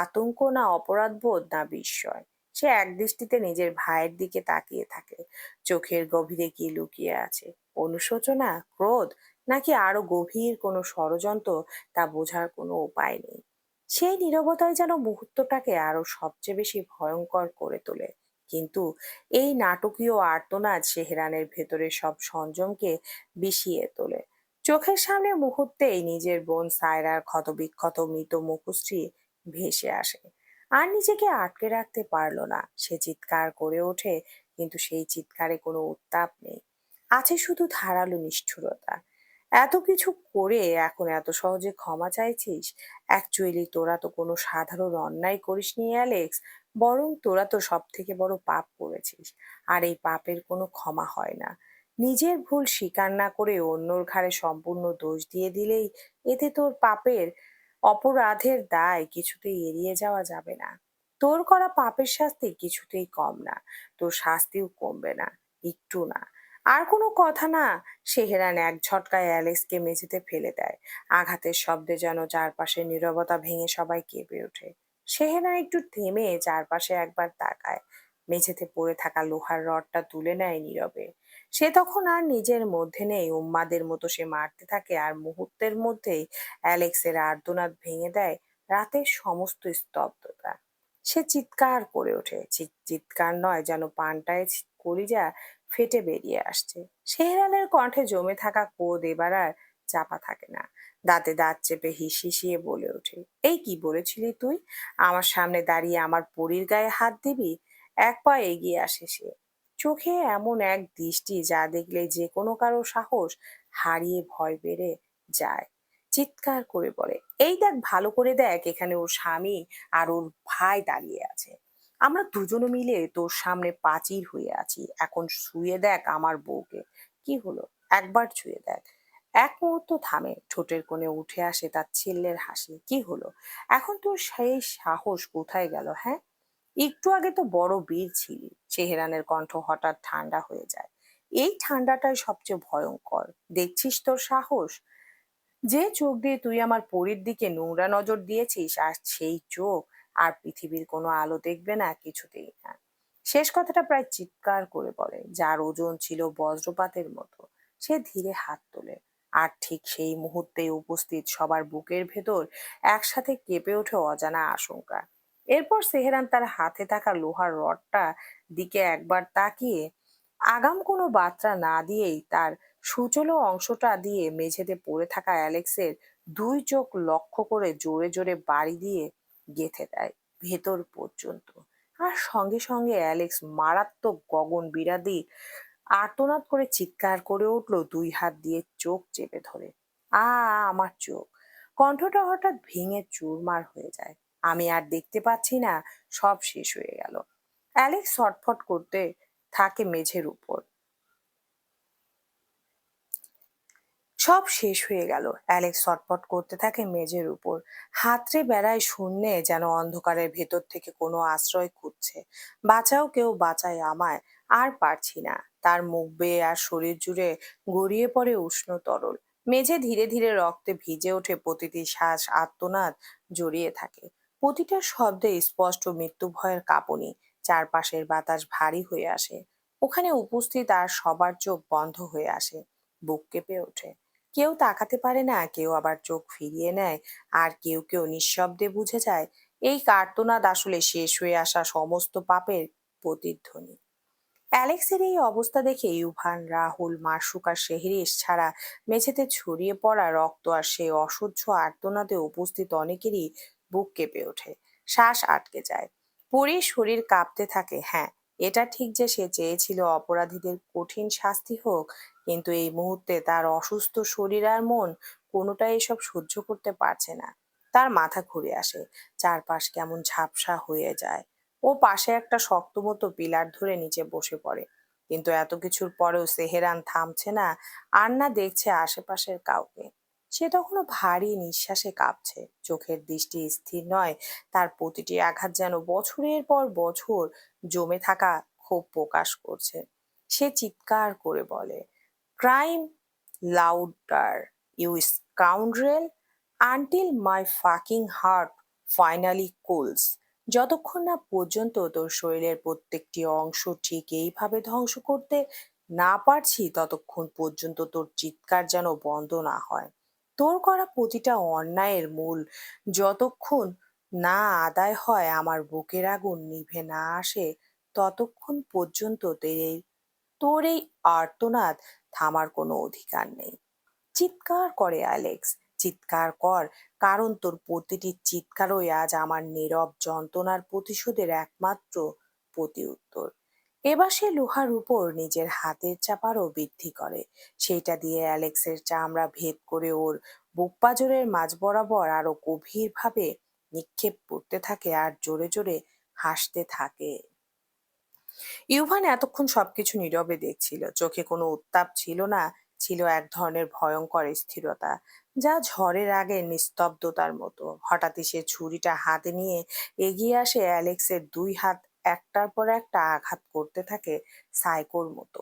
S1: আতঙ্ক, না অপরাধবোধ, না বিস্ময়। সে একদৃষ্টিতে নিজের ভাইয়ের দিকে তাকিয়ে থাকে। চোখের গভীরে কি লুকিয়ে আছে, অনুশোচনা, ক্রোধ, নাকি আরো গভীর কোনো ষড়যন্ত্র, তা বোঝার কোনো উপায় নেই। সেই নীরবতাই যেন মুহূর্তটাকে আরো সবচেয়ে বেশি ভয়ঙ্কর করে তোলে। কিন্তু এই নাটকীয় আর্তনাদ সেহরানের ভেতরে সব সংযমকে বিষিয়ে তোলে। চোখের সামনে মুহূর্তেই নিজের বোন সায়রার ক্ষতবিক্ষত মৃত মুখশ্রী ভেসে আসে। আর নিজেকে আটকে রাখতে পারলো না, সে চিৎকার করে ওঠে, কিন্তু সেই চিৎকারে কোনো উত্তাপ নেই, আছে শুধু ধারালো নিষ্ঠুরতা। এত কিছু করে এখন এত সহজে ক্ষমা চাইছিস? অ্যাকচুয়ালি তোরা তো কোনো সাধারণ অন্যায় করিসনি অ্যালেক্স, বরং তোরা তো সব থেকে বড় পাপ করেছিস। আর এই পাপের কোনো ক্ষমা হয় না। নিজের ভুল স্বীকার না করে অন্যর ঘাড়ে সম্পূর্ণ দোষ দিয়ে দিলেই এতে তোর পাপের, অপরাধের দায় কিছুতেই এড়িয়ে যাওয়া যাবে না। তোর করা পাপের শাস্তি কিছুতেই কম না, তোর শাস্তিও কমবে না, একটু না। আর কোনো কথা না। সেহেরান এক ঝটকায় অ্যালেক্সকে মেঝেতে ফেলে দেয়। আঘাতের শব্দে যেন চারপাশে নীরবতা ভেঙে সবাই কেঁপে ওঠে। সেহেরান একটু থেমে চারপাশে একবার তাকায়। মেঝেতে পড়ে থাকা লোহার রডটা তুলে নেয় নীরবে। সে তখন আর নিজের মধ্যে নেই, উন্মাদের মতো সে মারতে থাকে, আর মুহূর্তের মধ্যেই অ্যালেক্সের আর্তনাদ ভেঙে দেয় রাতের সমস্ত স্তব্ধতা। সে চিৎকার করে ওঠে, চিৎকার নয়, যেন পানটায় কলিজা ফেটে বেরিয়ে আসছে। সেহরানের কণ্ঠে জমে থাকা ক্রোধ এবার আর চাপা থাকে না। দাঁতে দাঁত চেপে হিসিয়ে বলে ওঠে, এই কি বলেছিলি তুই? আমার সামনে দাঁড়িয়ে আমার পরীর গায়ে হাত দিবি? এক পা এগিয়ে আসে সে, চোখে এমন এক দৃষ্টি যা দেখলে যে কোনো কারো সাহস হারিয়ে ভয় বেড়ে যায়। চিৎকার করে বলে, এই দেখ, ভালো করে দেখ, এখানে ওর স্বামী আর ওর ভাই দাঁড়িয়ে আছে। আমরা দুজনে মিলে তোর সামনে প্রাচীর হয়ে আছি। এখন ছুঁয়ে দেখ আমার বউকে। কি হলো, একবার ছুঁয়ে দেখ। এক মুহূর্ত থামে, ঠোঁটের কোণে উঠে আসে তার ছেলের হাসি। কি হলো, এখন তোর সেই সাহস কোথায় গেল? হ্যাঁ, একটু আগে তো বড় বীর ছিলি। চেহারানের কণ্ঠ হঠাৎ ঠান্ডা হয়ে যায়। এই ঠান্ডাটাই সবচেয়ে ভয়ঙ্কর। দেখছিস তোর সাহস? যে চোখ দিয়ে তুই আমার পরীর দিকে নোংরা নজর দিয়েছিস, আর সেই চোখ আর পৃথিবীর কোনো আলো দেখবে না, কিছুতেই না। শেষ কথাটা প্রায় চিৎকার করে বলে। যার ওজন ছিল বজ্রপাতের মতো, সে ধীরে হাত তোলে। আর ঠিক সেই মুহূর্তে উপস্থিত সবার বুকের ভেতর একসাথে কেঁপে ওঠে অজানা আশঙ্কা। এরপর সেহেরান তার হাতে থাকা লোহার রডটা দিকে একবার তাকিয়ে আগাম কোনো বার্তা না দিয়েই তার সূচলো অংশটা দিয়ে মেঝেতে পড়ে থাকা অ্যালেক্সের দুই চোখ লক্ষ্য করে জোরে জোরে বাড়ি দিয়ে গেঁথে দেয় ভেতর পর্যন্ত। আর সঙ্গে সঙ্গে অ্যালেক্স মারাত্মক গগন বিরাদি আর্তনাদ করে চিৎকার করে উঠল, দুই হাত দিয়ে চোখ চেপে ধরে। আ আমার চোখ! কণ্ঠটা হঠাৎ ভেঙে চুরমার হয়ে যায়। আমি আর দেখতে পাচ্ছি না, সব শেষ হয়ে গেল। অ্যালেক্স ছটফট করতে থাকে মেঝের উপর। সব শেষ হয়ে গেল। অ্যালেক্স ছটফট করতে থাকে মেঝের উপর। হাতড়ে বেড়ায় শূন্যে, যেন অন্ধকারের ভেতর থেকে কোনো আশ্রয় খুঁজছে। বাঁচাও কেউ, বাঁচায় আমায়। আর পারছি না। তার মুখ বেয়ে আর শরীর জুড়ে গড়িয়ে পড়ে উষ্ণ তরল। মেঝে ধীরে ধীরে রক্তে ভিজে ওঠে, প্রতিটি শ্বাস আর্তনাদ জড়িয়ে থাকে। প্রতিটা শব্দে স্পষ্ট মৃত্যু ভয়ের কাঁপুনি। চারপাশের বাতাস ভারী হয়ে আসে। ওখানে উপস্থিত আর সবার চোখ বন্ধ হয়ে আসে। বুক কেঁপে ওঠে। কেউ তাকাতে পারে না, কেউ আবার চোখ ফিরিয়ে নেয়, আর কেউ কেউ নিঃশব্দে বুঝে যায় এই কার্তনাদ আসলে শেষ হয়ে আসা সমস্ত পাপের প্রতিধ্বনি। অ্যালেক্সের এই অবস্থা দেখে ইউভান, রাহুল, মাসুক আর শেহরিস ছাড়া মেঝেতে ছড়িয়ে পড়া রক্ত আর সেই অসহ্য আর্তনাদে উপস্থিত অনেকেরই বুক কেঁপে ওঠে। শ্বাস আটকে যায়। পরীর শরীর কাঁপতে থাকে। হ্যাঁ, এটা ঠিক যে সে চেয়েছিল অপরাধীদের কঠিন শাস্তি হোক, কিন্তু এই মুহূর্তে তার অসুস্থ শরীর আর মন কোনোটাই এসব সহ্য করতে পারছে না। তার মাথা ঘুরে আসে। চারপাশ কেমন ঝাপসা হয়ে যায়। ও পাশে একটা শক্তমতো পিলার ধরে নিচে বসে পড়ে। কিন্তু এত কিছুর পরেও সেহেরান থামছে না, আর না দেখছে আশেপাশের কাউকে। সে তখনও ভারী নিঃশ্বাসে কাঁপছে। চোখের দৃষ্টি স্থির নয়। তার প্রতিটি আঘাত যেন বছরের পর বছর জমে থাকা ক্ষোভ প্রকাশ করছে। সে চিৎকার করে বলে, crime louder, you scoundrel, until my fucking heart finally cools. যতক্ষণ না পর্যন্ত তোর শরীরের প্রত্যেকটি অংশ ঠিক এইভাবে ধ্বংস করতে না পারছি, ততক্ষণ পর্যন্ত তোর চিৎকার যেন বন্ধ না হয়। তোর করা প্রতিটা অন্যায়ের মূল যতক্ষণ না আদায় হয়, আমার বুকের আগুন নিভে না আসে, ততক্ষণ পর্যন্ত তোর এই আর্তনাদ থামার কোনো অধিকার নেই। চিৎকার করে অ্যালেক্স, চিৎকার কর, কারণ তোর প্রতিটি চিৎকারই আজ আমার নীরব যন্ত্রণার প্রতিশোধের একমাত্র প্রতি উত্তর। এবার সে লোহার উপর নিজের হাতের চাপারও বৃদ্ধি করে। সেইটা দিয়ে অ্যালেক্সের চামড়া ভেদ করে ওর বুক পাঁজরের মাঝ বরাবর আরো গভীরভাবে নিক্ষেপ করতে থাকে, আর জোরে জোরে হাসতে থাকে। ইউভান এতক্ষণ সবকিছু নীরবে দেখছিল। চোখে কোনো উত্তাপ ছিল না, ছিল এক ধরনের ভয়ঙ্কর স্থিরতা, যা ঝড়ের আগে নিস্তব্ধতার মতো। হঠাৎই সে ছুরিটা হাতে নিয়ে এগিয়ে আসে। অ্যালেক্সের দুই হাত একটার পর একটা আঘাত করতে থাকে সাইকোর মতো।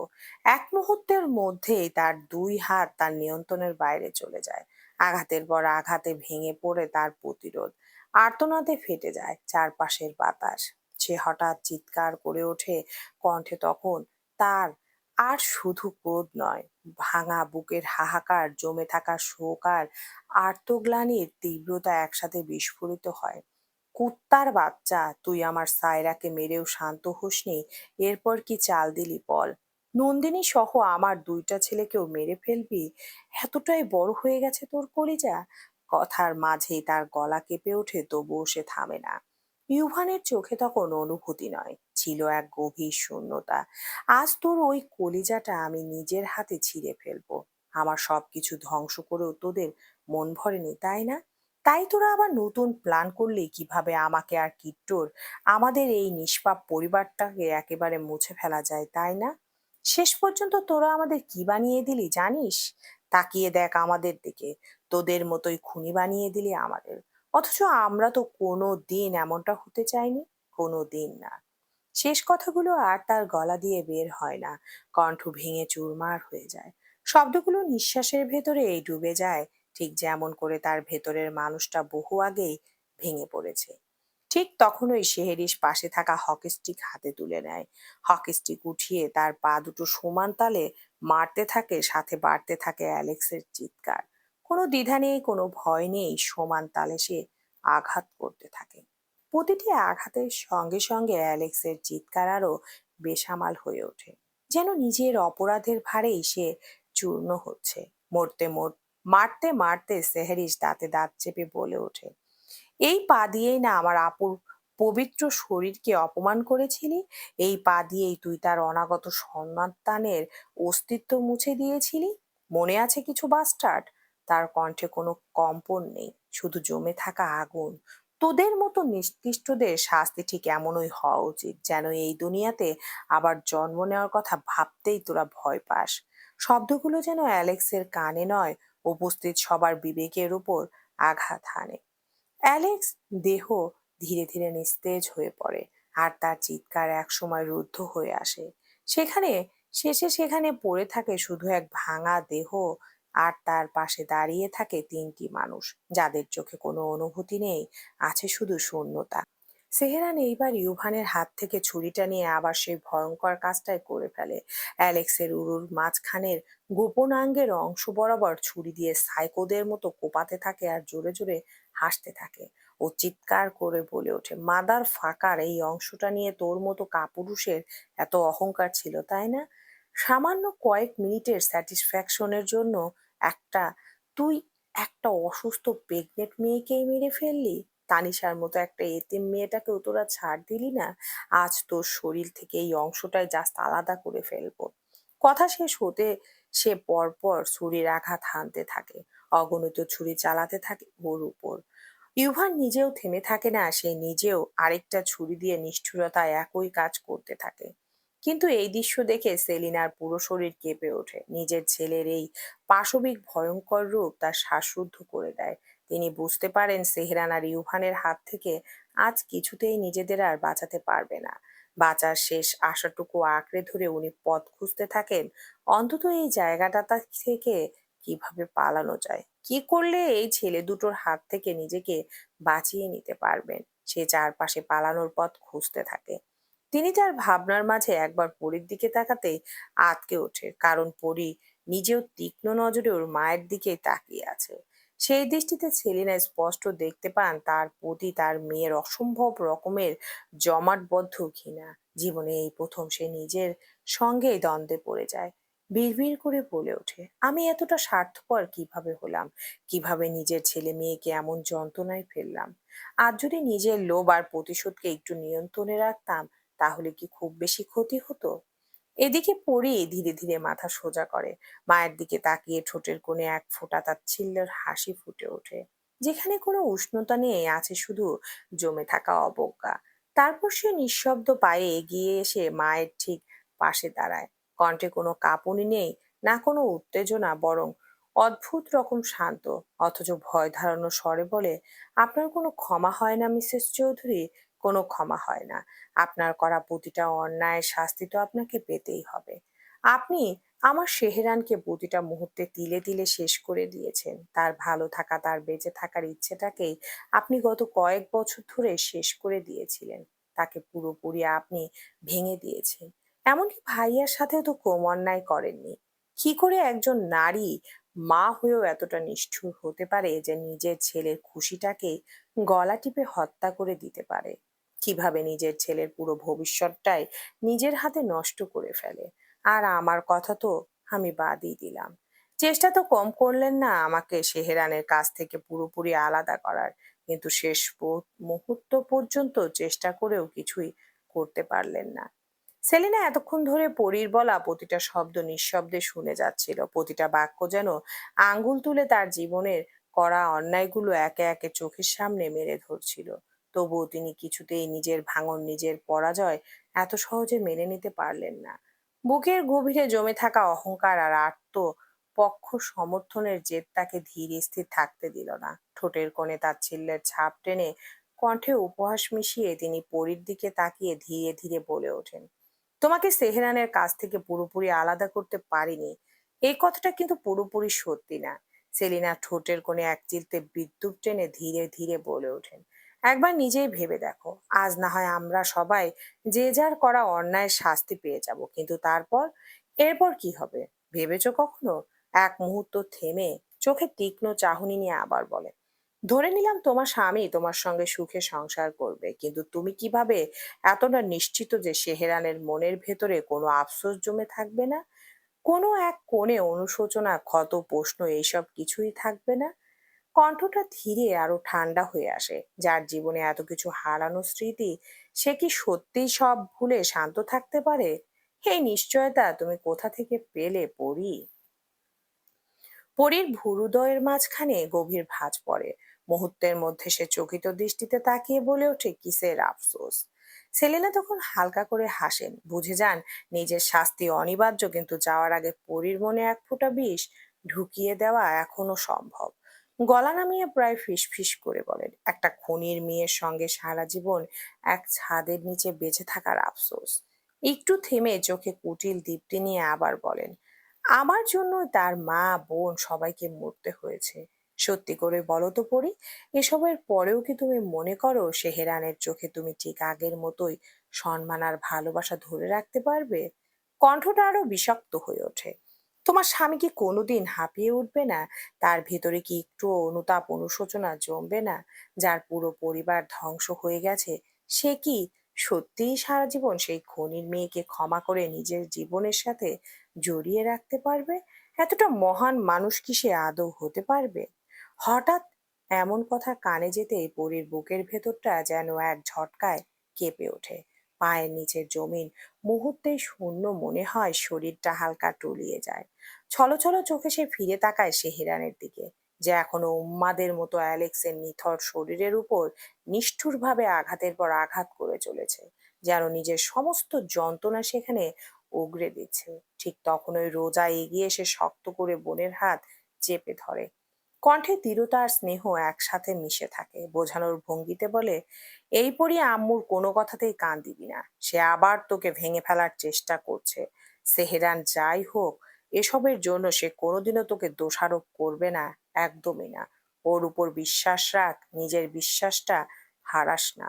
S1: এক মুহূর্তের মধ্যেই তার দুই হাত তার নিয়ন্ত্রণের বাইরে চলে যায়। আঘাতের পর আঘাতে ভেঙে পড়ে তার প্রতিরোধ। আর্তনাদে ফেটে যায় চারপাশের বাতাস। সে হঠাৎ চিৎকার করে ওঠে, কণ্ঠে তখন তার আর শুধু ক্রোধ নয়, ভাঙা বুকের হাহাকার, জমে থাকা শোক আর আর্তগ্লানির তীব্রতা একসাথে বিস্ফোরিত হয়। কুত্তার বাচ্চা, তুই আমার সায়রাকে মেরেও শান্ত হোসনি, এরপর কি চাল দিলি বল? নন্দিনী সহ আমার দুইটা ছেলেকেও মেরে ফেলবি? এতটাই বড় হয়ে গেছে তোর কলিজা? কথার মাঝেই তার গলা কেঁপে ওঠে, তবুও সে থামে না। ইউভানের চোখে তখন অনুভূতি নয়, ছিল এক গভীর শূন্যতা। আজ তোর ওই কলিজাটা আমি নিজের হাতে ছিঁড়ে ফেলবো। আমার সবকিছু ধ্বংস করেও তোদের মন ভরেনি, তাই না? তাই তোরা আবার নতুন প্ল্যান করলি কিভাবে আমাকে আর কিট্টোর, আমাদের এই নিষ্পাপ পরিবারটাকে একেবারে মুছে ফেলা যায়, তাই না? শেষ পর্যন্ত তোরা আমাদের কি বানিয়ে দিলি জানিস? তাকিয়ে দেখ আমাদের দিকে। তোদের মতোই খুনি বানিয়ে দিলি আমাদের। অথচ আমরা তো কোনো দিন এমনটা হতে চাইনি। কোনো দিন না। শেষ কথাগুলো আর তার গলা দিয়ে বের হয় না। কণ্ঠ ভেঙে চুরমার হয়ে যায়। শব্দগুলো নিঃশ্বাসের ভেতরে ডুবে যায়, ঠিক যেমন করে তার ভেতরের মানুষটা বহু আগেই ভেঙে পড়েছে। ঠিক তখনই শেহরিস পাশে থাকা হকি স্টিক হাতে তুলে নেয়। হকি স্টিক উঠিয়ে তার পা দুটো সমান তালে মারতে থাকে, সাথে বাড়তে থাকে অ্যালেক্সের চিৎকার। কোনো দ্বিধা নেই, কোনো ভয় নেই, সমান তালে সে আঘাত করতে থাকে। প্রতিটি আঘাতের সঙ্গে সঙ্গে অ্যালেক্সের চিৎকার আরো বেসামাল হয়ে ওঠে, যেন নিজের অপরাধের ভারেই সে চূর্ণ হচ্ছে। মরতে মারতে মারতে সেহরিস দাঁতে দাঁত চেপে বলে ওঠে, এই পা দিয়েই না আমার আপুর পবিত্র শরীরকে অপমান করেছিলি। এই পা দিয়েই তুই তার অনাগত সন্তানের অস্তিত্ব মুছে দিয়েছিলি। মনে আছে কিছু, বাস্টার্ড? তার কণ্ঠে কোনো কম্পন নেই, শুধু জমে থাকা আগুন। তোদের মতো নিষ্কৃষ্টদের শাস্তি ঠিক এমনই হওয়া উচিত, যেন এই দুনিয়াতে আবার জন্ম নেওয়ার কথা ভাবতেই তোরা ভয় পাস। শব্দগুলো যেন অ্যালেক্সের কানে নয়, উপস্থিত সবার বিবেকের উপর আঘাত হানে। অ্যালেক্স দেহ ধীরে ধীরে নিস্তেজ হয়ে পড়ে, আর তার চিৎকার একসময় রুদ্ধ হয়ে আসে। সেখানে সেখানে পড়ে থাকে শুধু এক ভাঙা দেহ, আর তার পাশে দাঁড়িয়ে থাকে তিনটি মানুষ যাদের চোখে কোনো অনুভূতি নেই, আছে শুধু শূন্যতা। সেহেরান এইবার ইউভানের হাত থেকে ছুরিটা নিয়ে আবার সেই ভয়ঙ্কর কাজটাই করে ফেলে। অ্যালেক্সের উরুর মাঝখানের গোপনাঙ্গের অংশ বরাবর ছুরি দিয়ে সাইকোদের মতো কোপাতে থাকে আর জোরে জোরে হাসতে থাকে। ও চিৎকার করে বলে ওঠে, মাদার ফাকার, এই অংশটা নিয়ে তোর মতো কাপুরুষের এত অহংকার ছিল, তাই না? সামান্য কয়েক মিনিটের স্যাটিসফ্যাকশনের জন্য একটা তুই একটা অসুস্থ প্রেগনেন্ট মেয়েকেই মেরে ফেললি। তানিশার মতো একটা এতিম মেয়েটাকেও তোরা ছাড় দিলি না। আজ তোর শরীর থেকে এই অংশটাই জাস্ট আলাদা করে ফেলবো। কথা শেষ হতে সে পরপর ছুরির আঘাত হানতে থাকে, অগণিত ছুরি চালাতে থাকে ওর উপর। ইউভান নিজেও থেমে থাকে না, সে নিজেও আরেকটা ছুরি দিয়ে নিষ্ঠুরতায় একই কাজ করতে থাকে। কিন্তু এই দৃশ্য দেখে সেলিনার পুরো শরীর কেঁপে ওঠে। নিজের ছেলের এই পাশবিক ভয়ঙ্কর রূপ তার শ্বাসরুদ্ধ করে দেয়। তিনি বুঝতে পারেন সেহরান আর ইউভানের হাত থেকে আজ কিছুতেই নিজেদের আর বাঁচাতে পারবে না। বাঁচার শেষ আশাটুকু আঁকড়ে ধরে উনি পথ খুঁজতে থাকেন, অন্তত এই জায়গাটা থেকে কিভাবে পালানো যায়, কি করলে এই ছেলে দুটোর হাত থেকে নিজেকে বাঁচিয়ে নিতে পারবেন। সে চারপাশে পালানোর পথ খুঁজতে থাকে। তিনি তার ভাবনার মাঝে একবার পরীর দিকে তাকাতেই আঁতকে ওঠে, কারণ পরী নিজেও তীক্ষ্ণ নজরে ওর মায়ের দিকে তাকিয়ে আছে। সেই দৃষ্টিতে সেলিনা স্পষ্ট দেখতে পান তার প্রতি তার মেয়ের অসম্ভব রকমের জমাটবদ্ধ ঘৃণা। জীবনে এই প্রথম সে নিজের সঙ্গেই দ্বন্দ্বে পড়ে যায়। বিড়বিড় করে বলে ওঠে, আমি এতটা স্বার্থপর কিভাবে হলাম? কিভাবে নিজের ছেলে মেয়েকে এমন যন্ত্রণায় ফেললাম? আজ যদি নিজের লোভ আর প্রতিশোধকে একটু নিয়ন্ত্রণে রাখতাম, তাহলে কি খুব বেশি ক্ষতি হতো? এদিকে পড়ি ধীরে ধীরে মাথা সোজা করে, মায়ের দিকে তাকিয়ে ঠোঁটের কোণে এক ফোঁটা তাচ্ছিল্যের হাসি ফুটে ওঠে, যেখানে কোনো উষ্ণতা নেই, আছে শুধু জমে থাকা অবজ্ঞা। তারপর সে নিঃশব্দ পায়ে এগিয়ে এসে মায়ের ঠিক পাশে দাঁড়ায়। কণ্ঠে কোনো কাঁপুনি নেই, না কোনো উত্তেজনা, বরং অদ্ভুত রকম শান্ত, অথচ ভয় ধারানো স্বরে বলে, আপনার কোনো ক্ষমা হয় না মিসেস চৌধুরী, কোনো ক্ষমা হয় না। আপনার করা প্রতিটা অন্যায়ের শাস্তি তো আপনাকে পেতেই হবে। আপনি আমার সেহেরানকে প্রতিটা মুহূর্তে তিলে তিলে শেষ করে দিয়েছেন। তার ভালো থাকা, তার বেঁচে থাকার ইচ্ছেটাকেই আপনি গত কয়েক বছর ধরে শেষ করে দিয়েছিলেন। তাকে পুরোপুরি আপনি ভেঙে দিয়েছেন। এমনকি ভাইয়ার সাথেও তো কম অন্যায় করেননি। কি করে একজন নারী মা হয়েও এতটা নিষ্ঠুর হতে পারে যে নিজের ছেলের খুশিটাকে গলা টিপে হত্যা করে দিতে পারে? কিভাবে নিজের ছেলের পুরো ভবিষ্যৎটাই নিজের হাতে নষ্ট করে ফেলে? আর আমার কথা তো আমি বাদই দিলাম। চেষ্টা তো কম করলেন না আমাকে সেহেরানের কাছ থেকে পুরোপুরি আলাদা করার, কিন্তু শেষ মুহূর্ত পর্যন্ত চেষ্টা করেও কিছুই করতে পারলেন না। সেলিনা এতক্ষণ ধরে পরীর বলা প্রতিটা শব্দ নিঃশব্দে শুনে যাচ্ছিল, প্রতিটা বাক্য যেন আঙ্গুল তুলে তার জীবনের করা অন্যায়গুলো একে একে চোখের সামনে মেলে ধরছিল। তবুও তিনি কিছুতেই নিজের ভাঙন, নিজের পরাজয় এত সহজে মেনে নিতে পারলেন না। বুকের গভীরে জমে থাকা অহংকার আর পক্ষ সমর্থনের জেদ তাকে ধীর স্থির থাকতে দিল না। ঠোঁটের কোণে তাচ্ছিল্যের ছাপ টেনে কণ্ঠে উপহাস মিশিয়ে তিনি পরীর দিকে তাকিয়ে ধীরে ধীরে বলে ওঠেন, তোমাকে সেহেরানের কাছ থেকে পুরোপুরি আলাদা করতে পারিনি, এই কথাটা কিন্তু পুরোপুরি সত্যি না। সেলিনা ঠোঁটের কোণে এক চিলতে বিদ্যুৎ টেনে ধীরে ধীরে বলে ওঠেন, একবার নিজেই ভেবে দেখো, আজ না হয় আমরা সবাই যে যার করা অন্যায়ের শাস্তি পেয়ে যাব, কিন্তু এরপর কি হবে ভেবেছো কখনো? এক মুহূর্ত থেমে চোখে তীক্ষ্ণ চাহনি নিয়ে আবার বলে, ধরে নিলাম তোমার স্বামী তোমার সঙ্গে সুখে সংসার করবে, কিন্তু তুমি কিভাবে এতটা নিশ্চিত যে সেহেরানের মনের ভেতরে কোনো আফসোস জমে থাকবে না? কোনো এক কোণে অনুশোচনা, ক্ষত, প্রশ্ন, এইসব কিছুই থাকবে না? কণ্ঠটা ধীরে আরো ঠান্ডা হয়ে আসে। যার জীবনে এত কিছু হারানো স্মৃতি, সে কি সত্যিই সব ভুলে শান্ত থাকতে পারে? এই নিশ্চয়তা তুমি কোথা থেকে পেলে পড়ি? পরীর ভুরুদয়ের মাঝখানে গভীর ভাঁজ পড়ে। মুহূর্তের মধ্যে সে চকিত দৃষ্টিতে তাকিয়ে বলে ওঠে, কিসের আফসোস? সেলেনা তখন হালকা করে হাসেন, বুঝে যান নিজের শাস্তি অনিবার্য, কিন্তু যাওয়ার আগে পরীর মনে এক ফোঁটা বিষ ঢুকিয়ে দেওয়া এখনো সম্ভব। গলা নামিয়ে প্রায় ফিসফিস করে বলেন, একটা খুনির মেয়ের সঙ্গে সারা জীবন এক ছাদের নিচে বেঁচে থাকার আফসোস। একটু থেমে চোখে কুটিল দীপ্তি নিয়ে আবার বলেন, আমার জন্য তার মা বোন সবাইকে মরতে হয়েছে। সত্যি করে বলো তো পরি, এসবের পরেও কি তুমি মনে করো সেহেরানের চোখে তুমি ঠিক আগের মতোই সম্মান আর ভালোবাসা ধরে রাখতে পারবে? কণ্ঠটা আরো বিষাক্ত হয়ে ওঠে। তোমার স্বামী কি কোনোদিন হাঁপিয়ে উঠবে না? তার ভিতরে কি একটু অনুতাপ অনুশোচনা জমবে না? যার পুরো পরিবার ধ্বংস হয়ে গেছে, সে কি সত্যিই সারা জীবন সেই খনির মেয়েকে ক্ষমা করে নিজের জীবনের সাথে জড়িয়ে রাখতে পারবে? এতটা মহান মানুষ কি সে আদৌ হতে পারবে? হঠাৎ এমন কথা কানে যেতেই পরীর বুকের ভেতরটা যেন এক ঝটকায় কেঁপে ওঠে। পায়ের নিচের জমিন মুহূর্তেই শূন্য মনে হয়, শরীরটা হালকা টলিয়ে যায়। ছলছল চোখে সে ফিরে তাকায় সেহেরানের দিকে, যে এখনো উন্মাদের মতো অ্যালেক্সের নিথর শরীরের উপর নিষ্ঠুরভাবে আঘাতের পর আঘাত করে চলেছে, যেন নিজের সমস্ত যন্ত্রণা সেখানে উগরে দিচ্ছে। ঠিক তখনই রোজা এগিয়ে এসে শক্ত করে বোনের হাত চেপে ধরে। কণ্ঠে দৃঢ়তা আর স্নেহ একসাথে মিশে থাকে, বোঝানোর ভঙ্গিতে বলে, এই পরি আম্মুর কোনো কথাতেই কান দিবি না। সে আবার তোকে ভেঙে ফেলার চেষ্টা করছে। সেহেরান যাই হোক, এসবের জন্য সে কোনোদিনও তোকে দোষারোপ করবে না, একদমই না। ওর উপর বিশ্বাস রাখ, নিজের বিশ্বাসটা হারাস না।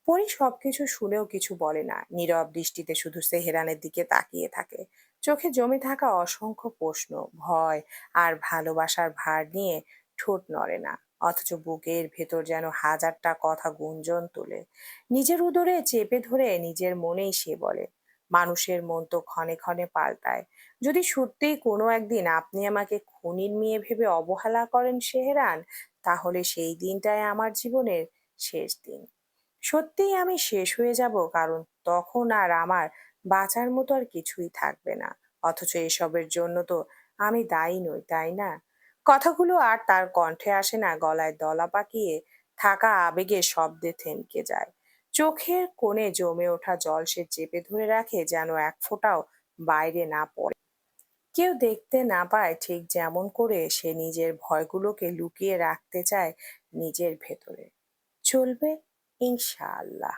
S1: পরি সবকিছু শুনেও কিছু বলে না, নীরব দৃষ্টিতে শুধু সেহেরানের দিকে তাকিয়ে থাকে। চোখে জমে থাকা অসংখ্য প্রশ্ন, ভয় আর ভালোবাসার ভার নিয়ে ঠোঁট নড়ে না, অথচ বুকের ভেতর যেন হাজারটা কথা গুঞ্জন তোলে। নিজের উদরে চেপে ধরে নিজের মনেই সে বলে, মানুষের মন তো ক্ষণে ক্ষণে পাল্টায়। যদি সত্যিই কোনো একদিন আপনি আমাকে খুনির মেয়ে ভেবে অবহেলা করেন সেহেরান, তাহলে সেই দিনটাই আমার জীবনের শেষ দিন। সত্যিই আমি শেষ হয়ে যাব, কারণ তখন আর আমার বাঁচার মতো আর কিছুই থাকবে না। অথচ এসবের জন্য তো আমি দায়ী নই, তাই না? কথাগুলো আর তার কণ্ঠে আসে না, গলায় দলা পাকিয়ে থাকা আবেগের শব্দে থমকে যায়। চোখের কোণে জমে ওঠা জল সে চেপে ধরে রাখে, যেন এক ফোঁটাও বাইরে না পড়ে, কেউ দেখতে না পায়, ঠিক যেমন করে সে নিজের ভয়গুলোকে লুকিয়ে রাখতে চায় নিজের ভেতরে। চলবে ইনশাআল্লাহ।